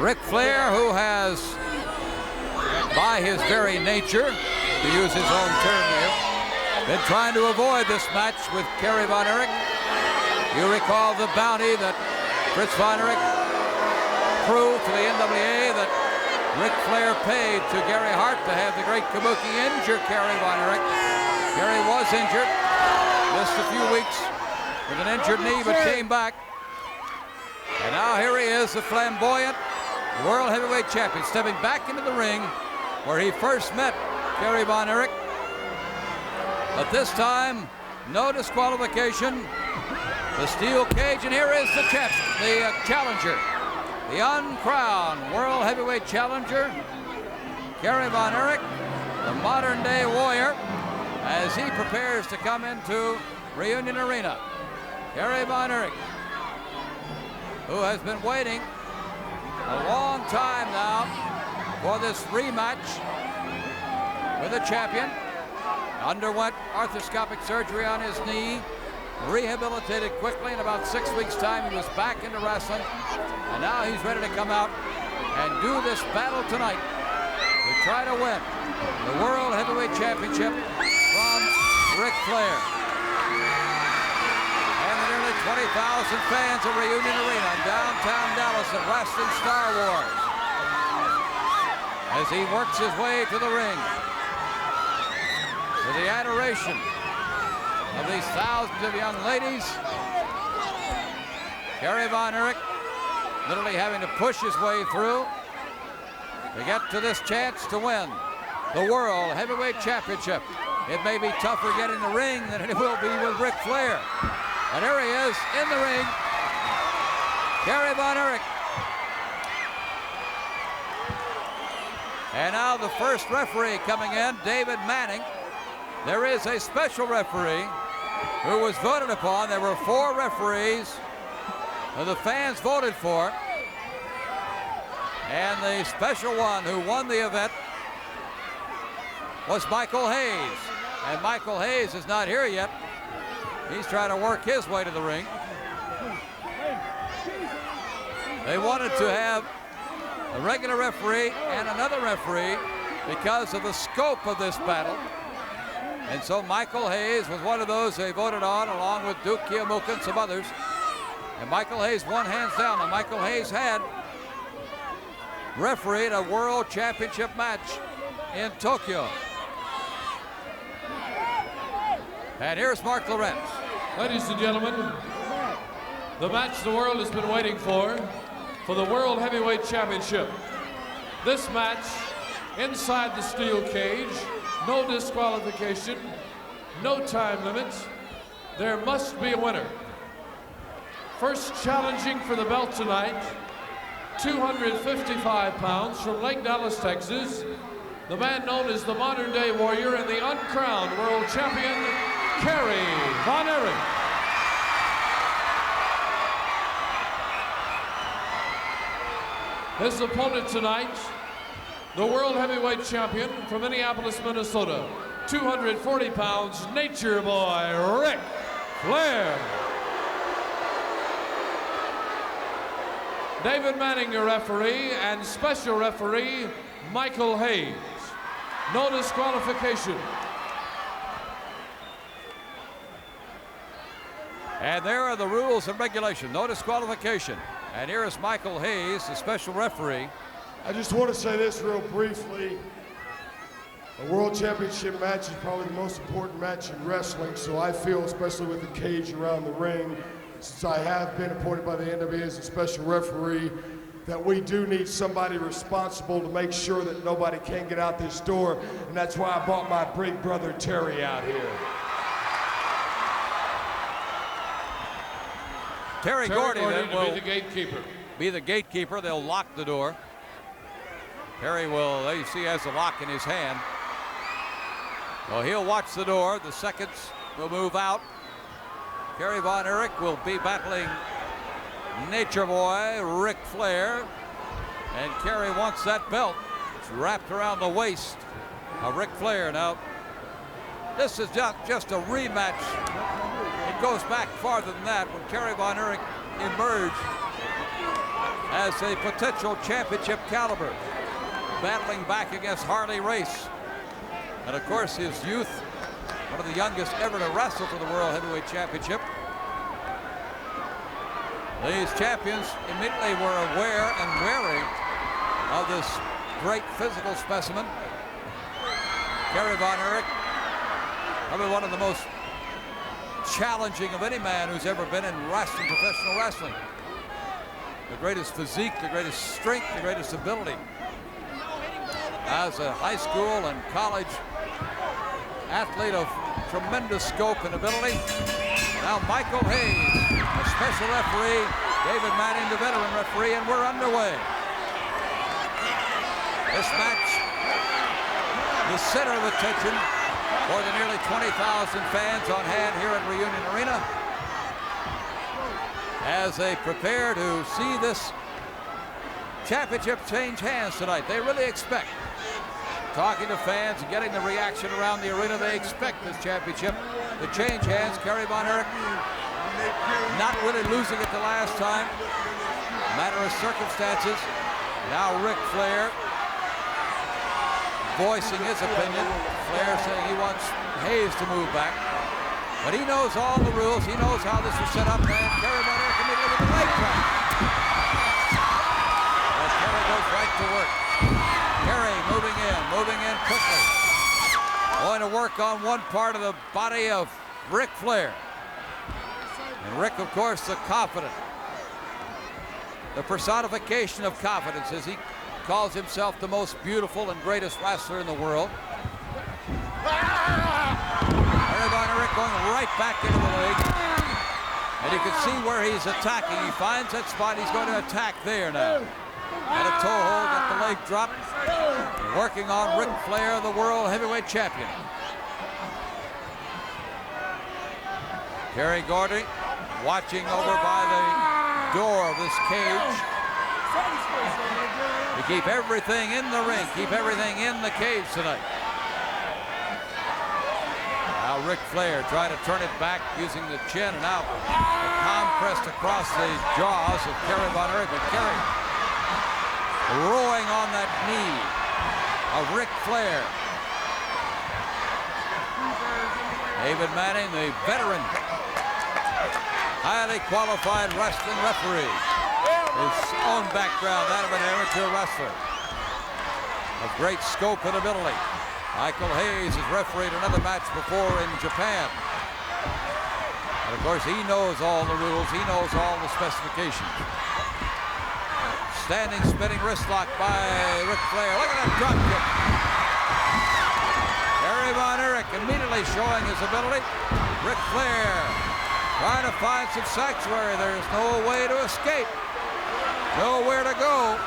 Ric Flair, who has, by his very nature, to use his own term here, been trying to avoid this match with Kerry Von Erich. You recall the bounty that Fritz Von Erich proved to the NWA that Ric Flair paid to Gary Hart to have the great Kabuki injure Kerry Von Erich. Gary was injured, missed a few weeks with an injured knee, but came back. And now here he is, the flamboyant World Heavyweight Champion, stepping back into the ring where he first met Kerry Von Erich. But this time, no disqualification. The steel cage, and here is the challenger, the uncrowned World Heavyweight Challenger, Kerry Von Erich, the modern-day warrior, as he prepares to come into Reunion Arena. Kerry Von Erich, who has been waiting a long time now for this rematch with the champion. Underwent arthroscopic surgery on his knee, rehabilitated quickly. In about 6 weeks' time, he was back into wrestling, and now he's ready to come out and do this battle tonight to try to win the World Heavyweight Championship from Ric Flair. And the nearly 20,000 fans of Reunion Arena in downtown Dallas at Wrestling Star Wars as he works his way to the ring with the adoration of these thousands of young ladies. Kerry Von Erich literally having to push his way through to get to this chance to win the World Heavyweight Championship. It may be tougher getting the ring than it will be with Ric Flair. And here he is in the ring, Kerry Von Erich. And now the first referee coming in, David Manning. There is a special referee who was voted upon. There were 4 referees who the fans voted for. And the special one who won the event was Michael Hayes. And Michael Hayes is not here yet. He's trying to work his way to the ring. They wanted to have a regular referee and another referee because of the scope of this battle. And so Michael Hayes was one of those they voted on, along with Duke Kiyomuka and some others. And Michael Hayes won hands down. And Michael Hayes had refereed a World Championship match in Tokyo. And here's Mark Lorenz. Ladies and gentlemen, the match the world has been waiting for the World Heavyweight Championship. This match, inside the steel cage, no disqualification, no time limits. There must be a winner. First challenging for the belt tonight, 255 pounds from Lake Dallas, Texas, the man known as the modern-day warrior and the uncrowned world champion, Kerry Von Erich. His opponent tonight, the World Heavyweight Champion from Minneapolis, Minnesota, 240 pounds, Nature Boy, Ric Flair. David Manning, your referee, and special referee, Michael Hayes. No disqualification. And there are the rules and regulations. No disqualification. And here is Michael Hayes, the special referee. I just want to say this real briefly. A world championship match is probably the most important match in wrestling, so I feel, especially with the cage around the ring, since I have been appointed by the NWA as a special referee, that we do need somebody responsible to make sure that nobody can get out this door, and that's why I brought my big brother Terry out here. Terry Gordy then will be the gatekeeper. Be the gatekeeper. They'll lock the door. Terry will, there you see, has the lock in his hand. Well, he'll watch the door. The seconds will move out. Kerry Von Erich will be battling Nature Boy, Ric Flair. And Kerry wants that belt. It's wrapped around the waist of Ric Flair. Now, this is just a rematch. It goes back farther than that when Kerry Von Erich emerged as a potential championship caliber, battling back against Harley Race. And of course, his youth, one of the youngest ever to wrestle for the World Heavyweight Championship. These champions immediately were aware and wary of this great physical specimen. Kerry Von Erich, probably one of the most challenging of any man who's ever been in wrestling, professional wrestling. The greatest physique, the greatest strength, the greatest ability. As a high school and college athlete of tremendous scope and ability. Now Michael Hayes, a special referee, David Manning, the veteran referee, and we're underway. This match, the center of attention for the nearly 20,000 fans on hand here at Reunion Arena as they prepare to see this championship change hands tonight. They really expect, talking to fans and getting the reaction around the arena, they expect this championship to change hands. Kerry Von Erich not really losing it the last time. Matter of circumstances. Now Ric Flair voicing his opinion. Flair saying he wants Hayes to move back. But he knows all the rules. He knows how this was set up. And Kerry Von Erich immediately with the leg drop. And Kerry goes right to work. Kerry moving in quickly. Going to work on one part of the body of Ric Flair. And Ric, of course, the confident. The personification of confidence, as he calls himself the most beautiful and greatest wrestler in the world. Kerry Von Erich going right back into the leg. And you can see where he's attacking. He finds that spot. He's going to attack there now. Got a toe hold, got the leg dropped. Working on Ric Flair, the World Heavyweight Champion. Terry Gordy watching over by the door of this cage. To keep everything in the ring, keep everything in the cage tonight. Now Ric Flair trying to turn it back using the chin, and now the palm pressed across the jaws of Kerry Von Erich. But Kerry rowing on that knee of Ric Flair. David Manning, the veteran, highly qualified wrestling referee. His own background, that of an amateur wrestler of great scope and ability. Michael Hayes has refereed another match before in Japan. And of course, he knows all the rules. He knows all the specifications. Standing spinning wrist lock by Ric Flair. Look at that drop kick. Kerry Von Erich immediately showing his ability. Ric Flair trying to find some sanctuary. There's no way to escape. Nowhere to go.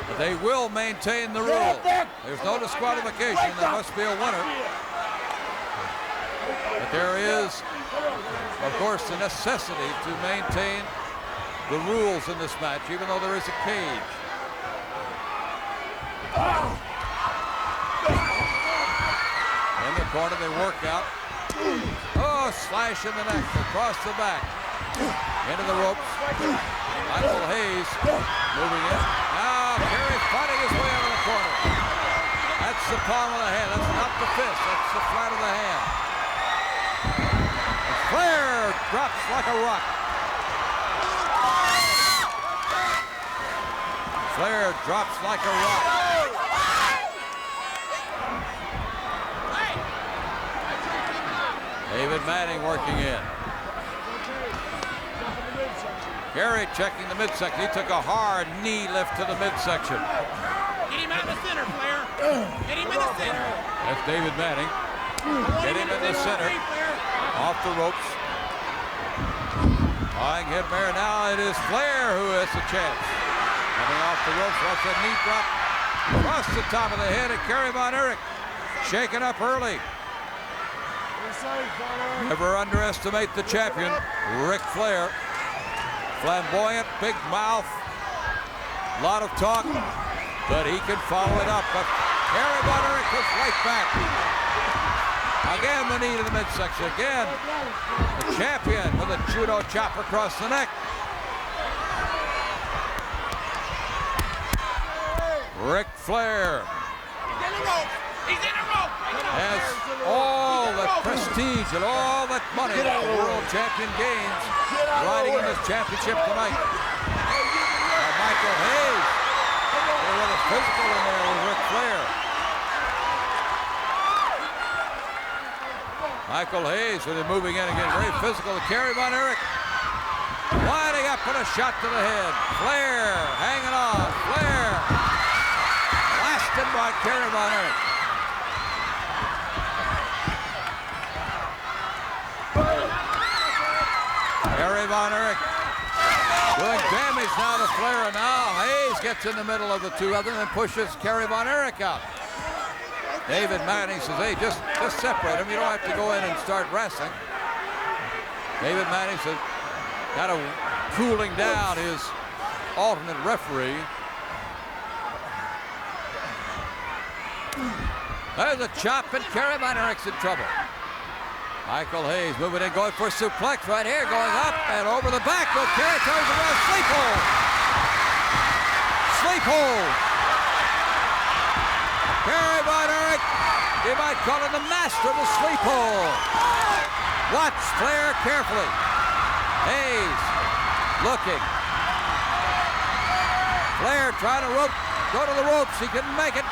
But they will maintain the rule. There's no disqualification. There must be a winner. But there is, of course, the necessity to maintain the rules in this match, even though there is a cage. In the corner, they work out. Oh, slash in the neck, across the back, into the ropes. Michael Hayes moving in. Now, Kerry fighting his way out of the corner. That's the palm of the hand. That's not the fist. That's the flat of the hand. And Flair drops like a rock. Flair drops like a rock. David Manning working in. Kerry checking the midsection. He took a hard knee lift to the midsection. Get him out of the center, Flair. Get him in the center. That's David Manning. Get him in the center. Off the ropes. Flying head mare. Now it is Flair who has the chance. Coming off the ropes. Watch that knee drop. Across the top of the head of Kerry Von Erich. Shaken up early. Never underestimate the champion, Ric Flair. Flamboyant, big mouth, a lot of talk, but he can follow it up. But Kerry Von Erich goes right back. Again, the knee to the midsection. Again, the champion with a judo chop across the neck. Ric Flair has all the prestige and all that money the world champion gains riding in this championship tonight. Now Michael Hayes, a little physical in there with Ric Flair. Michael Hayes with him moving in again, very physical to Kerry Von Erich. Winding up with a shot to the head. Flair hanging on. Flair blasted by Kerry Von Erich. Kerry Von Erich doing damage now to Flair, and now Hayes gets in the middle of the two of them and pushes Kerry Von Erich out. David Manning says, hey, just separate them. You don't have to go in and start wrestling. David Manning said, kind of cooling down his alternate referee. There's a chop, and Kerry Von Erich's in trouble. Michael Hayes moving in, going for a suplex right here, going up and over the back. Goes Kerry, turns around, sleep hold. Sleep hold. Kerry Von Erich, you might call him the master of the sleep hold. Watch Flair carefully. Hayes looking. Flair trying to go to the ropes. He couldn't make it.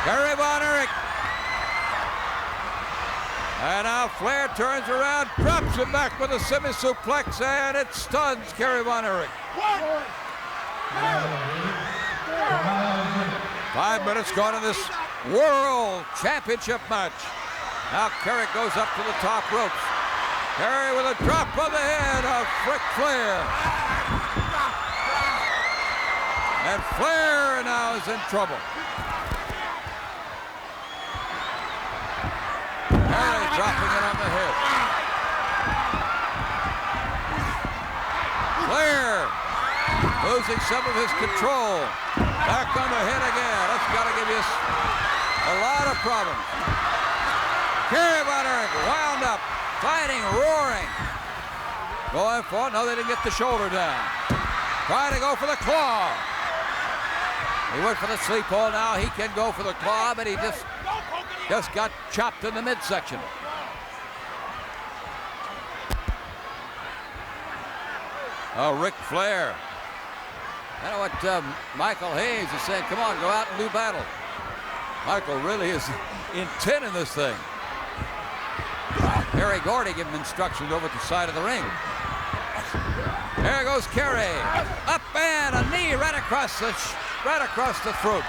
Kerry Von Erich. And now Flair turns around, drops him back with a semi-suplex, and it stuns Kerry Von Erich. 5 minutes gone in this World Championship match. Now Kerry goes up to the top ropes. Kerry with a drop on the head of Ric Flair. And Flair now is in trouble. Kerry dropping it on the head. Flair losing some of his control. Back on the head again. That's got to give you a lot of problems. Kerry Von Erich wound up, fighting, roaring. Going for it. No, they didn't get the shoulder down. Trying to go for the claw. He went for the sleep hold. Now he can go for the claw, but he just got chopped in the midsection. Oh, Ric Flair. You know what Michael Hayes is saying, come on, go out and do battle. Michael really is intent in this thing. Terry Gordy giving instructions over at the side of the ring. There goes Kerry. Up and a knee right across the throat.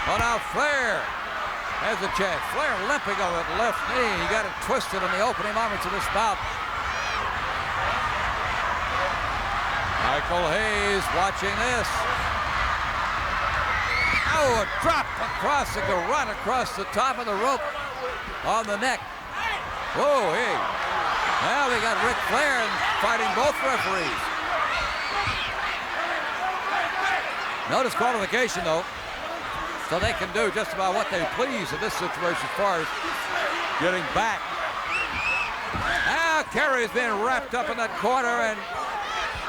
Oh, now Flair has a chance. Flair limping on that left knee. He got it twisted in the opening moments of this bout. Michael Hayes watching this. Oh, a drop across, it go right across the top of the rope. on the neck. Whoa, hey. Now we got Ric Flair fighting both referees. No disqualification, though. So they can do just about what they please in this situation as far as getting back. Now Kerry's being wrapped up in that corner, and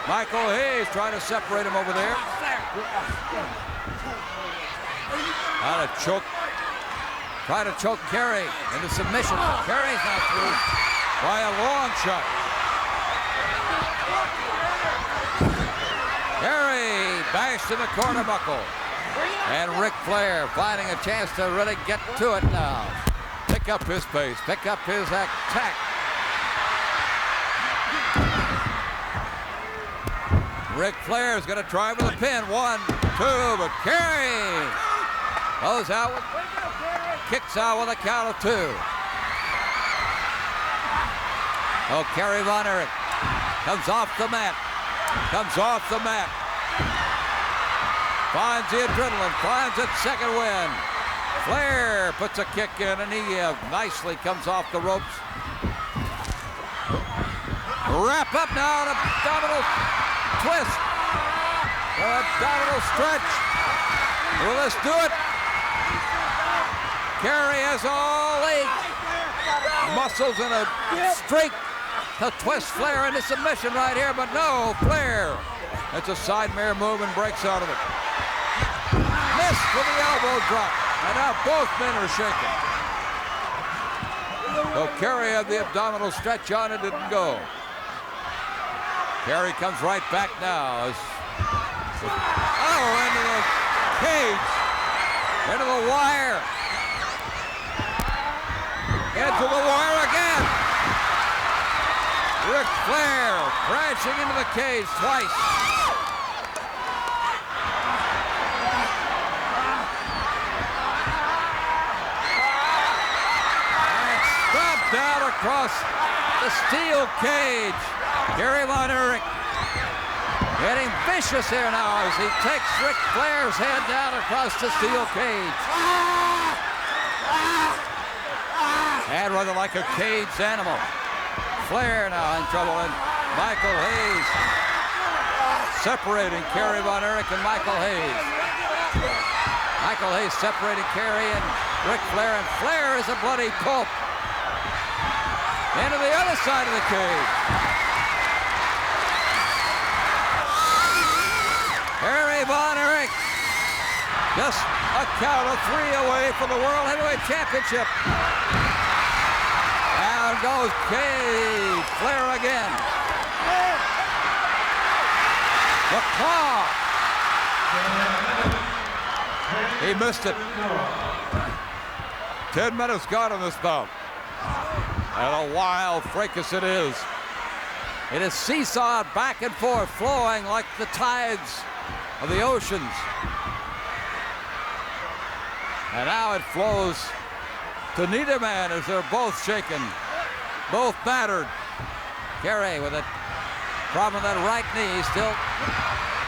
Michael Hayes trying to separate him over there. Trying to choke Kerry into submission. Kerry's not through by a long shot. Kerry bashed in the corner buckle. And Ric Flair finding a chance to really get to it now. Pick up his pace, pick up his attack. Ric Flair is going to try with a pin. 1, 2, but Kerry goes out with, kicks out with a count of 2. Oh, Kerry Von Erich comes off the mat. Finds the adrenaline, finds its second win. Flair puts a kick in, and he nicely comes off the ropes. Wrap up now, an abdominal twist. Abdominal stretch. Will this do it? Kerry has all 8 muscles and a strength to twist Flair into submission right here, but no, Flair. It's a side mirror move and breaks out of it. Missed with the elbow drop, and now both men are shaking. So Kerry had the abdominal stretch on, it didn't go. Kerry comes right back now. Into the cage, into the wire. Into the wire again. Ric Flair crashing into the cage twice. Down across the steel cage. Kerry Von Erich getting vicious here now as he takes Ric Flair's head down across the steel cage. And rather like a caged animal. Flair now in trouble, and Michael Hayes separating Kerry Von Erich and Michael Hayes. Michael Hayes separating Kerry and Ric Flair, and Flair is a bloody pulp. Into the other side of the cage. Kerry Von Erich just a count of 3 away from the World Heavyweight Championship. Down goes Cage. Flair again. The claw. He missed it. 10 minutes gone on this bout. And a wild fracas it is. It is seesawed back and forth, flowing like the tides of the oceans. And now it flows to Niederman as they're both shaken, both battered. Kerry with a problem with that right knee, still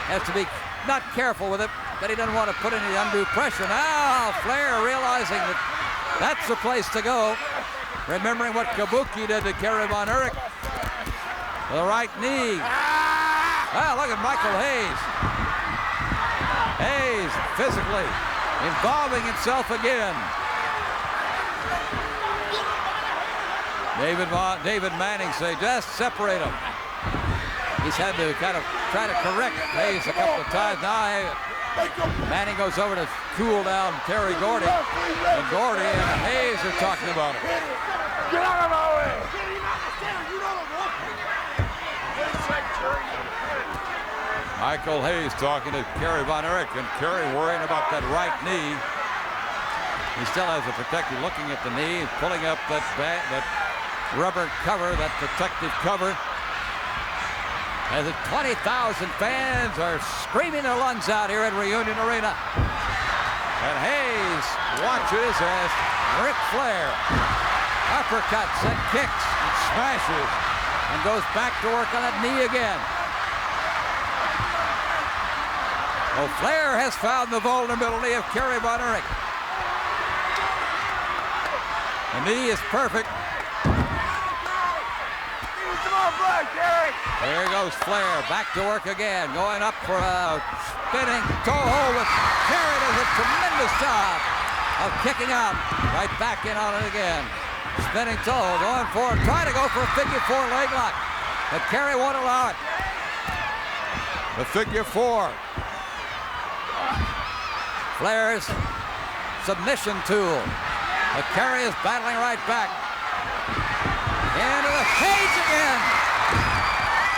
has to be not careful with it, but he doesn't want to put any undue pressure. Now Flair realizing that that's the place to go. Remembering what Kabuki did to Kerry Von Erich. The right knee. Wow, look at Michael Hayes. Hayes physically involving himself again. David Manning say, just separate them. He's had to kind of try to correct Hayes a couple of times. Now Manning goes over to cool down Terry Gordy. And Gordy and Hayes are talking about it. Get out of my way! Michael Hayes talking to Kerry Von Erich, and Kerry worrying about that right knee. He still has a protector, looking at the knee, pulling up that rubber cover, that protective cover. As the 20,000 fans are screaming their lungs out here at Reunion Arena. And Hayes watches as Ric Flair uppercuts and kicks and smashes and goes back to work on that knee again. Well, Flair has found the vulnerability of Kerry Von Erich. The knee is perfect. There goes Flair, back to work again, going up for a spinning toe hold with Kerry. Does a tremendous job of kicking out. Right back in on it again. Spinning toe, going for it, trying to go for a figure four leg lock, but Kerry won't allow it. The figure four. Flair's submission tool. But Kerry is battling right back. Into the cage again.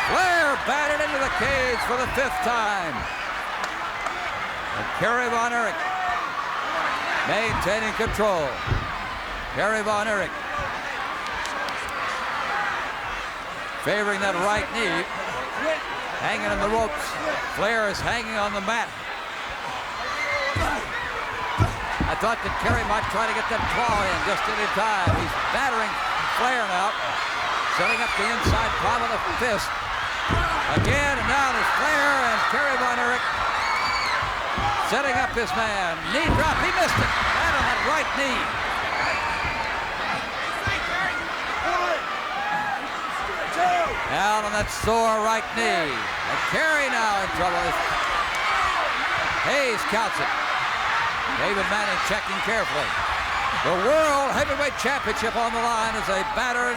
Flair batted into the cage for the 5th time. And Kerry Von Erich maintaining control. Kerry Von Erich favoring that right knee. Hanging on the ropes. Flair is hanging on the mat. I thought that Kerry might try to get that claw in just any time. He's battering Flair now, setting up the inside palm of the fist. Again, and now there's Flair and Kerry Von Erich setting up his man. Knee drop, he missed it. Right on that right knee. Down on that sore right knee. And Kerry now in trouble. Hayes counts it. David Manning checking carefully. The World Heavyweight Championship on the line as a battering.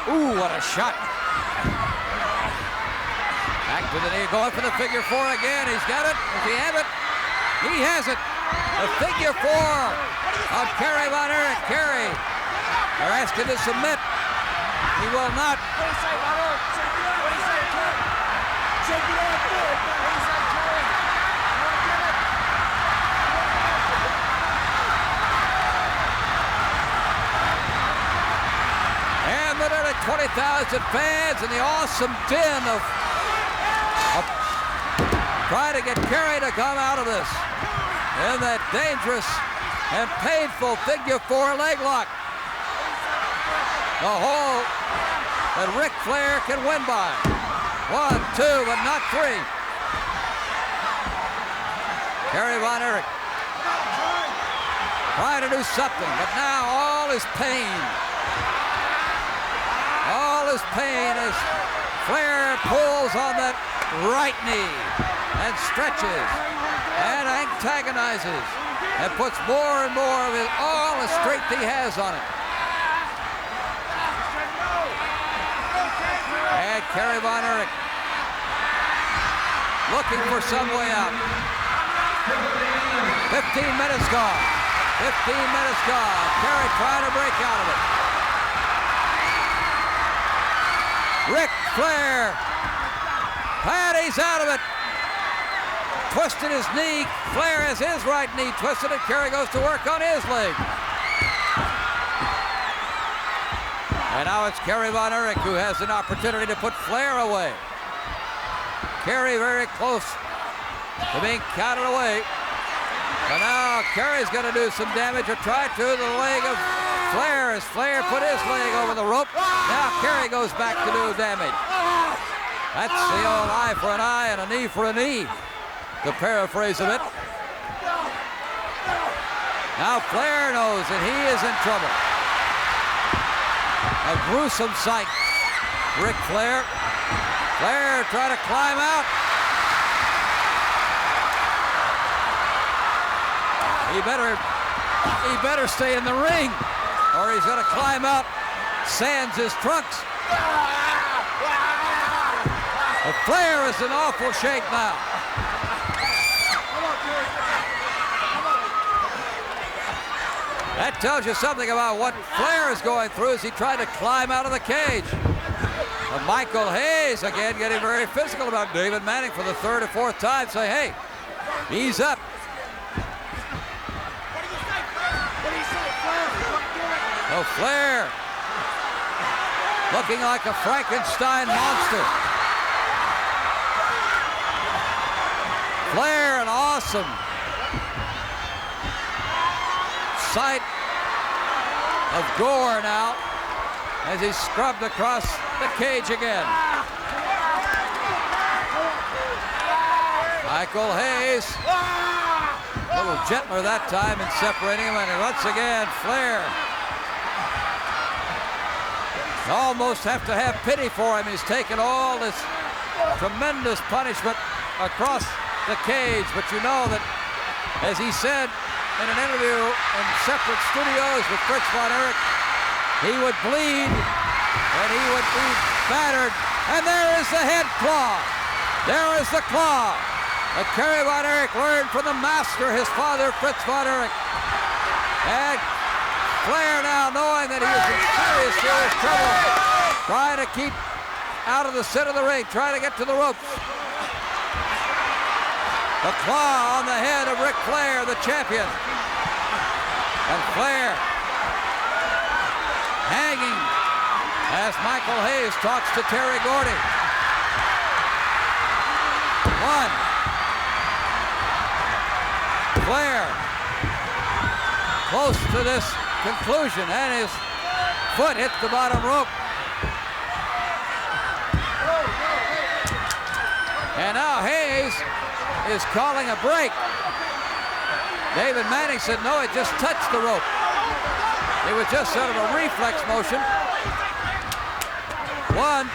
Ooh, what a shot. Back to the knee, going for the figure four again. He's got it. Does he have it? He has it. The figure four of Kerry Von Erich. Kerry, they're asking to submit. He will not. What do you say, Bubba? What do you say, Kerry? Shake it off, Kerry. What do you say, Kerry? And the nearly 20,000 fans and the awesome din of trying to get Kerry to come out of this in that dangerous and painful figure four leg lock. The hole that Ric Flair can win by. 1, 2, but not 3. Kerry Von Erich trying to do something, but now all is pain. All is pain as Flair pulls on that right knee and stretches and antagonizes and puts more and more of all the strength he has on it. And Kerry Von Erich looking for some way out. 15 minutes gone. 15 minutes gone. Kerry trying to break out of it. Ric Flair. He's out of it. Twisted his knee. Flair has his right knee twisted and Kerry goes to work on his leg. And now it's Kerry Von Erich who has an opportunity to put Flair away. Kerry very close to being counted away. But now Kerry's going to do some damage or try to the leg of Flair as Flair put his leg over the rope. Now Kerry goes back to do damage. That's the old eye for an eye and a knee for a knee, to paraphrase a bit. Now Flair knows that he is in trouble. A gruesome sight. Ric Flair. Flair trying to climb out. He better stay in the ring or he's going to climb out, sans his trunks. But Flair is in awful shape now. That tells you something about what Flair is going through as he tried to climb out of the cage. But Michael Hayes again getting very physical about David Manning for the 3rd or 4th time, saying, hey, ease up. So Flair looking like a Frankenstein monster. Flair, an awesome sight of gore now as he's scrubbed across the cage again. Michael Hayes A little gentler that time in separating him, and once again, Flair. You almost have to have pity for him. He's taken all this tremendous punishment across the cage, but you know that, as he said in an interview in separate studios with Fritz von Erich, he would bleed and he would be battered. And there is the head claw. There is the claw that Kerry von Erich learned from the master, his father, Fritz von Erich. And Flair now, knowing that he is in serious, serious trouble, trying to keep out of the center of the ring, trying to get to the ropes. The claw on the head of Ric Flair, the champion. And Flair hanging as Michael Hayes talks to Terry Gordy. One. Flair close to this conclusion, and his foot hit the bottom rope. And now Hayes is calling a break. David Manning said no, it just touched the rope. It was just sort of a reflex motion. One.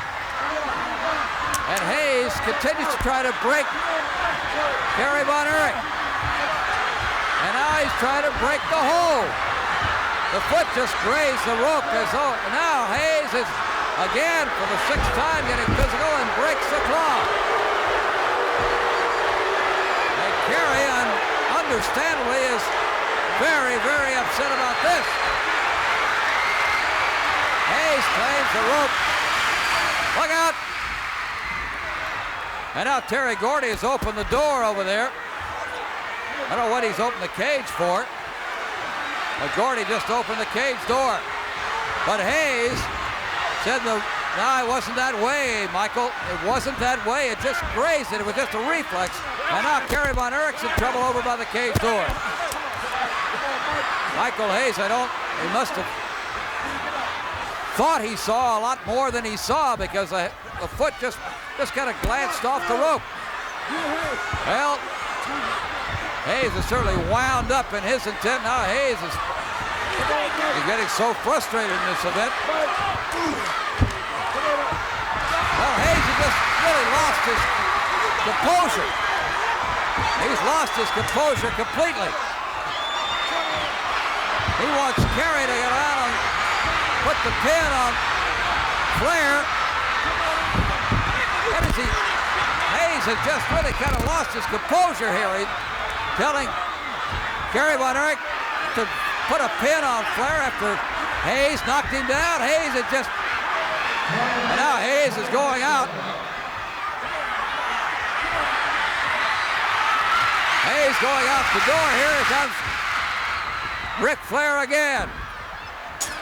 And Hayes continues to try to break Kerry von Erich. And now he's trying to break the hold. The foot just grazed the rope as though now Hayes is again for the sixth time getting physical and breaks the claw. And Kerry, understandably, is very, very upset about this. Hayes claims the rope. Look out! And now Terry Gordy has opened the door over there. I don't know what he's opened the cage for. But Gordy just opened the cage door. But Hayes said, no, it wasn't that way, Michael. It wasn't that way. It just grazed it. It was just a reflex. And now Kerry von Erich's in trouble over by the cage door. Michael Hayes, he must have thought he saw a lot more than he saw, because the foot just kind of glanced off the rope. Well, Hayes is certainly wound up in his intent. Now Hayes is getting so frustrated in this event. Well, Hayes has just really lost his composure. He's lost his composure completely. He wants Kerry to get out and put the pin on Flair. Hayes has just really kind of lost his composure here. He's telling Kerry von Erich to put a pin on Flair after Hayes knocked him down. Hayes had just, and now Hayes is going out. Hayes going out the door. Here comes Ric Flair again.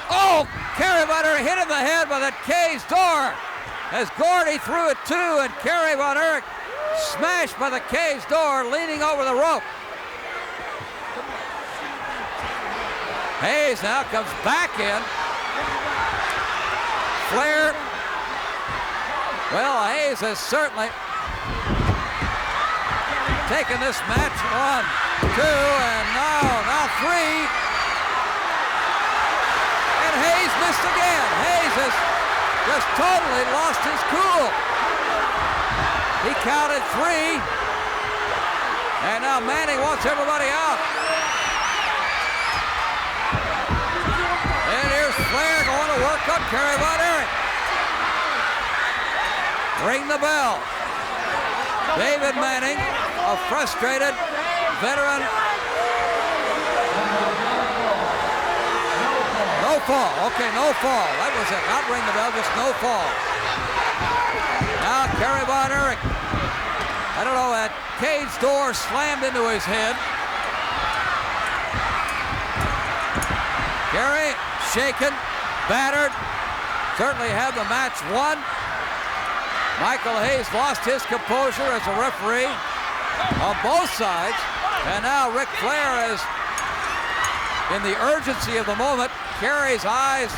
Oh, Kerry von Erich hit in the head by that cage door as Gordy threw it too, and Kerry von Erich smashed by the cage door, leaning over the rope. Hayes now comes back in. Flair. Well, Hayes has certainly taken this match. 1, 2, and now 3. And Hayes missed again. Hayes has just totally lost his cool. He counted 3. And now Manning wants everybody out. And here's Flair going to work on Kerry von Erich. Ring the bell. David Manning, a frustrated veteran. No fall. Okay, no fall. That was it. Not ring the bell, just no fall. Now Kerry von Erich. I don't know, that cage door slammed into his head. Kerry shaken, battered, certainly had the match won. Michael Hayes lost his composure as a referee on both sides. And now Ric Flair is in the urgency of the moment. Kerry's eyes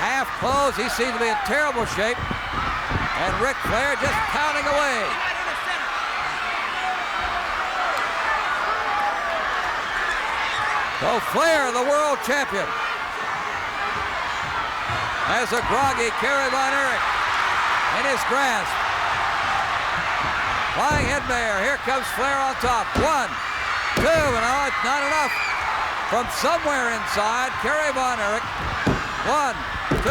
half closed. He seems to be in terrible shape. And Ric Flair just pounding away. So Flair, the world champion, has a groggy Kerry Von Erich in his grasp. Flying head mayor. Here comes Flair on top. 1, 2, and oh, it's not enough. From somewhere inside, Kerry Von Erich. 1, 2,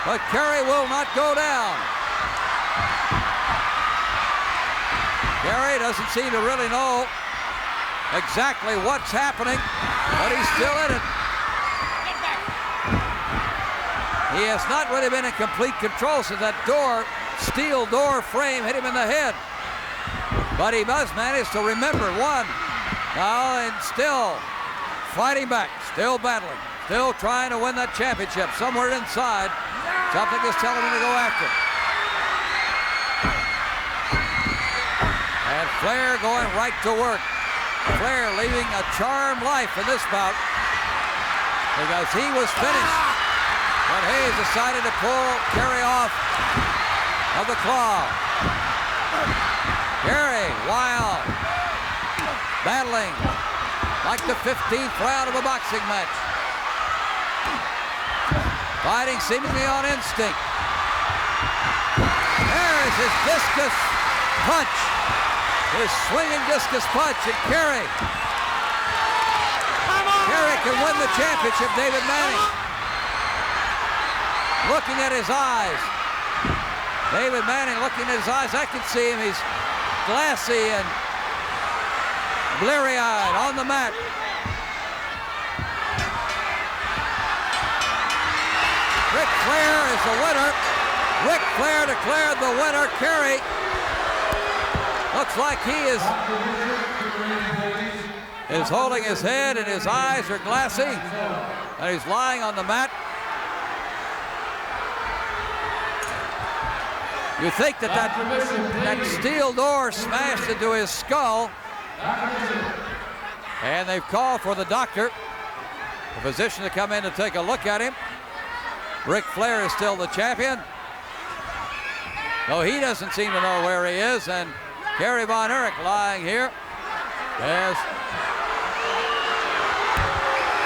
but Kerry will not go down. Kerry doesn't seem to really know exactly what's happening, but he's still in it. He has not really been in complete control since that steel door frame hit him in the head. But he must manage to remember. 1, now, and still fighting back, still battling, still trying to win that championship. Somewhere inside, something is telling him to go after. And Flair going right to work. Flair leaving a charmed life in this bout because he was finished. But Hayes decided to pull Kerry off of the claw. Kerry, wild, battling like the 15th round of a boxing match. Fighting seemingly on instinct. There's his discus punch. His swinging discus punch, and Kerry can win the championship. David Manning looking at his eyes. David Manning looking at his eyes. I can see him. He's glassy and bleary-eyed on the mat. Ric Flair is the winner. Ric Flair declared the winner. Kerry looks like he is holding his head and his eyes are glassy, and he's lying on the mat. You think that steel door smashed into his skull, and they've called for the doctor, the physician, to come in to take a look at him. Ric Flair is still the champion, though he doesn't seem to know where he is, and Kerry Von Erich lying here. Yes.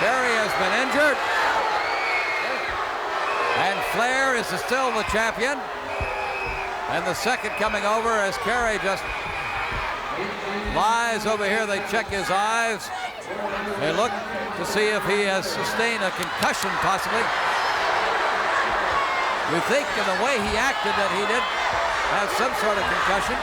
Kerry has been injured. And Flair is still the champion. And the second coming over as Kerry just lies over here. They check his eyes. They look to see if he has sustained a concussion, possibly. You think in the way he acted that he did have some sort of concussion.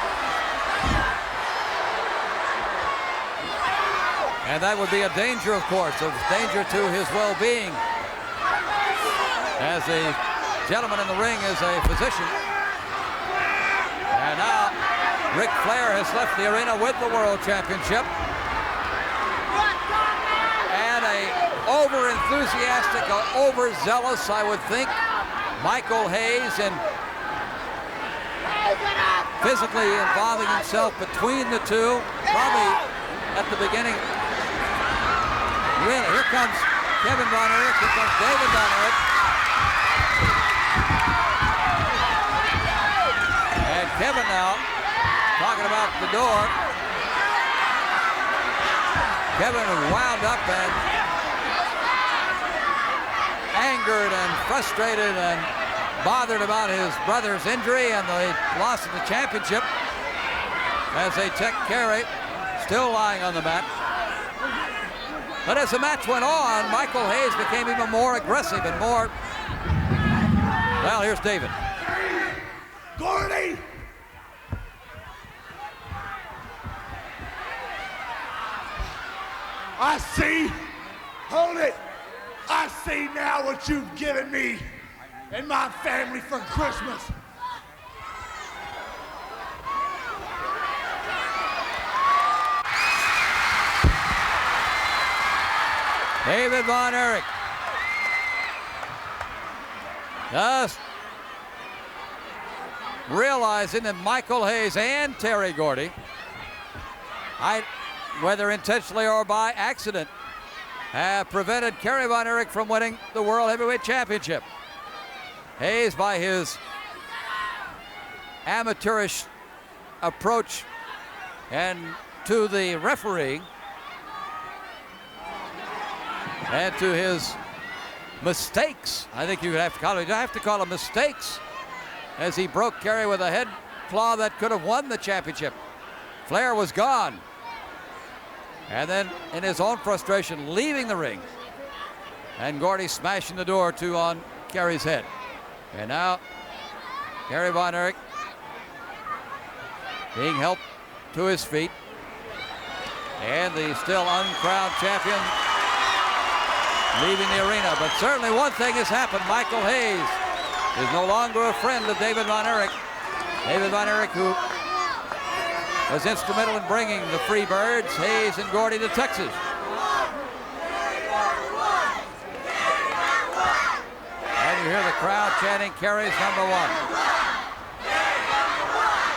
And that would be a danger, of course, a danger to his well-being, as the gentleman in the ring is a physician. And now Ric Flair has left the arena with the World Championship. And a over-enthusiastic, overzealous, I would think, Michael Hayes, and physically involving himself between the two, probably at the beginning. Really, here comes Kevin Von Erich, here comes David Von Erich. And Kevin now talking about the door. Kevin is wound up and angered and frustrated and bothered about his brother's injury and the loss of the championship as they check Kerry, still lying on the mat. But as the match went on, Michael Hayes became even more aggressive and more... Well, here's David. Gordy! I see. Hold it. I see now what you've given me and my family for Christmas. David Von Erich just realizing that Michael Hayes and Terry Gordy, whether intentionally or by accident, have prevented Kerry Von Erich from winning the World Heavyweight Championship. Hayes, by his amateurish approach and to the referee, And to his mistakes, I think you would have to call them mistakes, as he broke Kerry with a head claw that could have won the championship. Flair was gone. And then in his own frustration, leaving the ring. And Gordy smashing the door to on Kerry's head. And now Kerry Von Erich being helped to his feet. And the still uncrowned champion leaving the arena. But certainly one thing has happened. Michael Hayes is no longer a friend of David Von Erich. David Von Erich, who was instrumental in bringing the Freebirds, Hayes and Gordy, to Texas. And you hear the crowd chanting, Kerry's #1.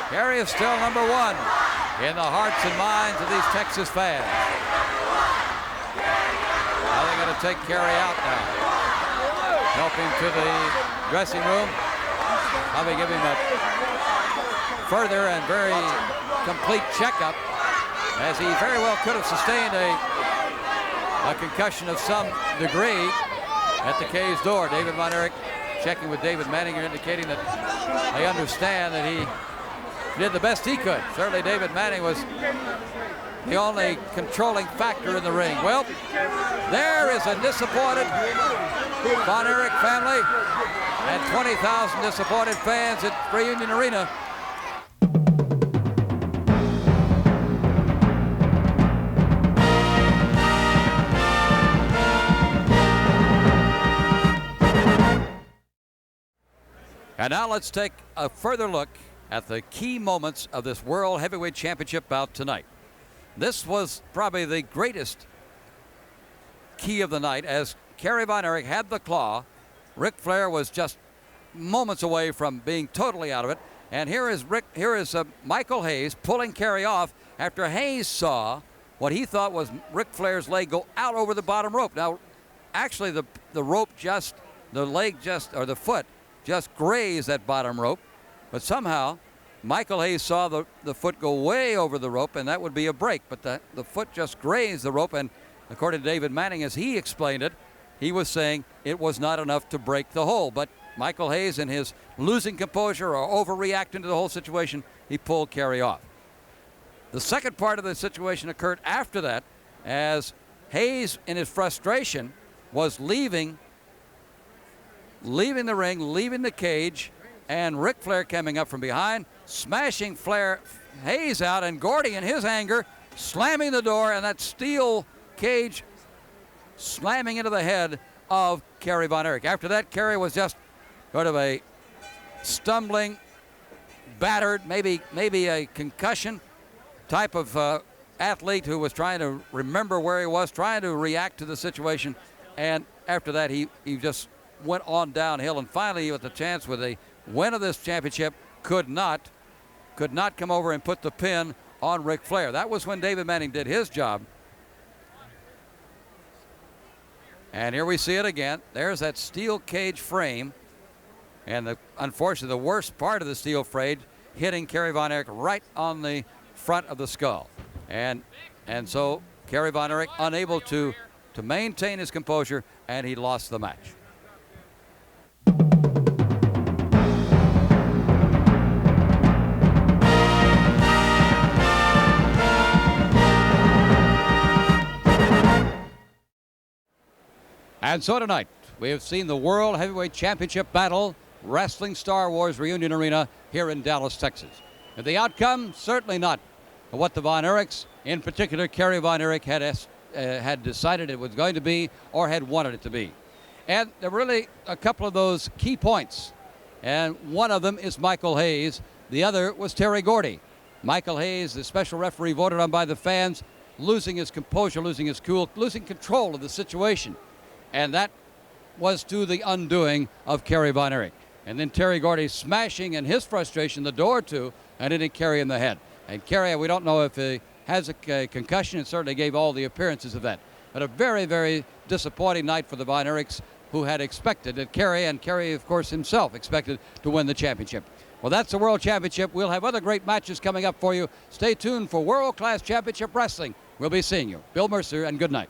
Kerry is still #1 in the hearts and minds of these Texas fans. Now they're going to take Kerry out now. Help him to the dressing room. Probably give him a further and very complete checkup, as he very well could have sustained a concussion of some degree at the cage door. David Von Erich checking with David Manninger, indicating that they understand that he did the best he could. Certainly David Manning was the only controlling factor in the ring. Well, there is a disappointed Von Erich family and 20,000 disappointed fans at Reunion Arena. And now let's take a further look at the key moments of this World Heavyweight Championship bout tonight. This was probably the greatest key of the night, as Kerry Von Erich had the claw. Ric Flair was just moments away from being totally out of it. And here is Michael Hayes pulling Kerry off after Hayes saw what he thought was Ric Flair's leg go out over the bottom rope. Now, actually the foot just grazed that bottom rope, but somehow Michael Hayes saw the foot go way over the rope, and that would be a break, but the foot just grazed the rope, and according to David Manning, as he explained it, he was saying it was not enough to break the hole. But Michael Hayes, in his losing composure or overreacting to the whole situation, he pulled Kerry off. The second part of the situation occurred after that, as Hayes, in his frustration, was leaving the ring, leaving the cage, and Ric Flair coming up from behind, smashing Hayes out, and Gordy, in his anger, slamming the door, and that steel cage slamming into the head of Kerry Von Erich. After that, Kerry was just sort of a stumbling, battered, maybe a concussion type of athlete who was trying to remember where he was, trying to react to the situation, and after that, he just went on downhill, and finally, with the chance with a win of this championship, could not come over and put the pin on Ric Flair. That was when David Manning did his job. And here we see it again. There's that steel cage frame, and unfortunately the worst part of the steel frame hitting Kerry Von Erich right on the front of the skull. And so Kerry Von Erich unable to maintain his composure, and he lost the match. And so tonight, we have seen the World Heavyweight Championship battle, Wrestling Star Wars Reunion Arena here in Dallas, Texas. And the outcome, certainly not what the Von Erichs, in particular Kerry Von Erich, had decided it was going to be or had wanted it to be. And there were really a couple of those key points. And one of them is Michael Hayes. The other was Terry Gordy. Michael Hayes, the special referee voted on by the fans, losing his composure, losing his cool, losing control of the situation. And that was to the undoing of Kerry Von Erich. And then Terry Gordy smashing, in his frustration, the door to and hitting Kerry in the head. And Kerry, we don't know if he has a concussion. It certainly gave all the appearances of that. But a very, very disappointing night for the Von Erichs, who had expected that Kerry, of course, himself expected to win the championship. Well, that's the World Championship. We'll have other great matches coming up for you. Stay tuned for World Class Championship Wrestling. We'll be seeing you. Bill Mercer, and good night.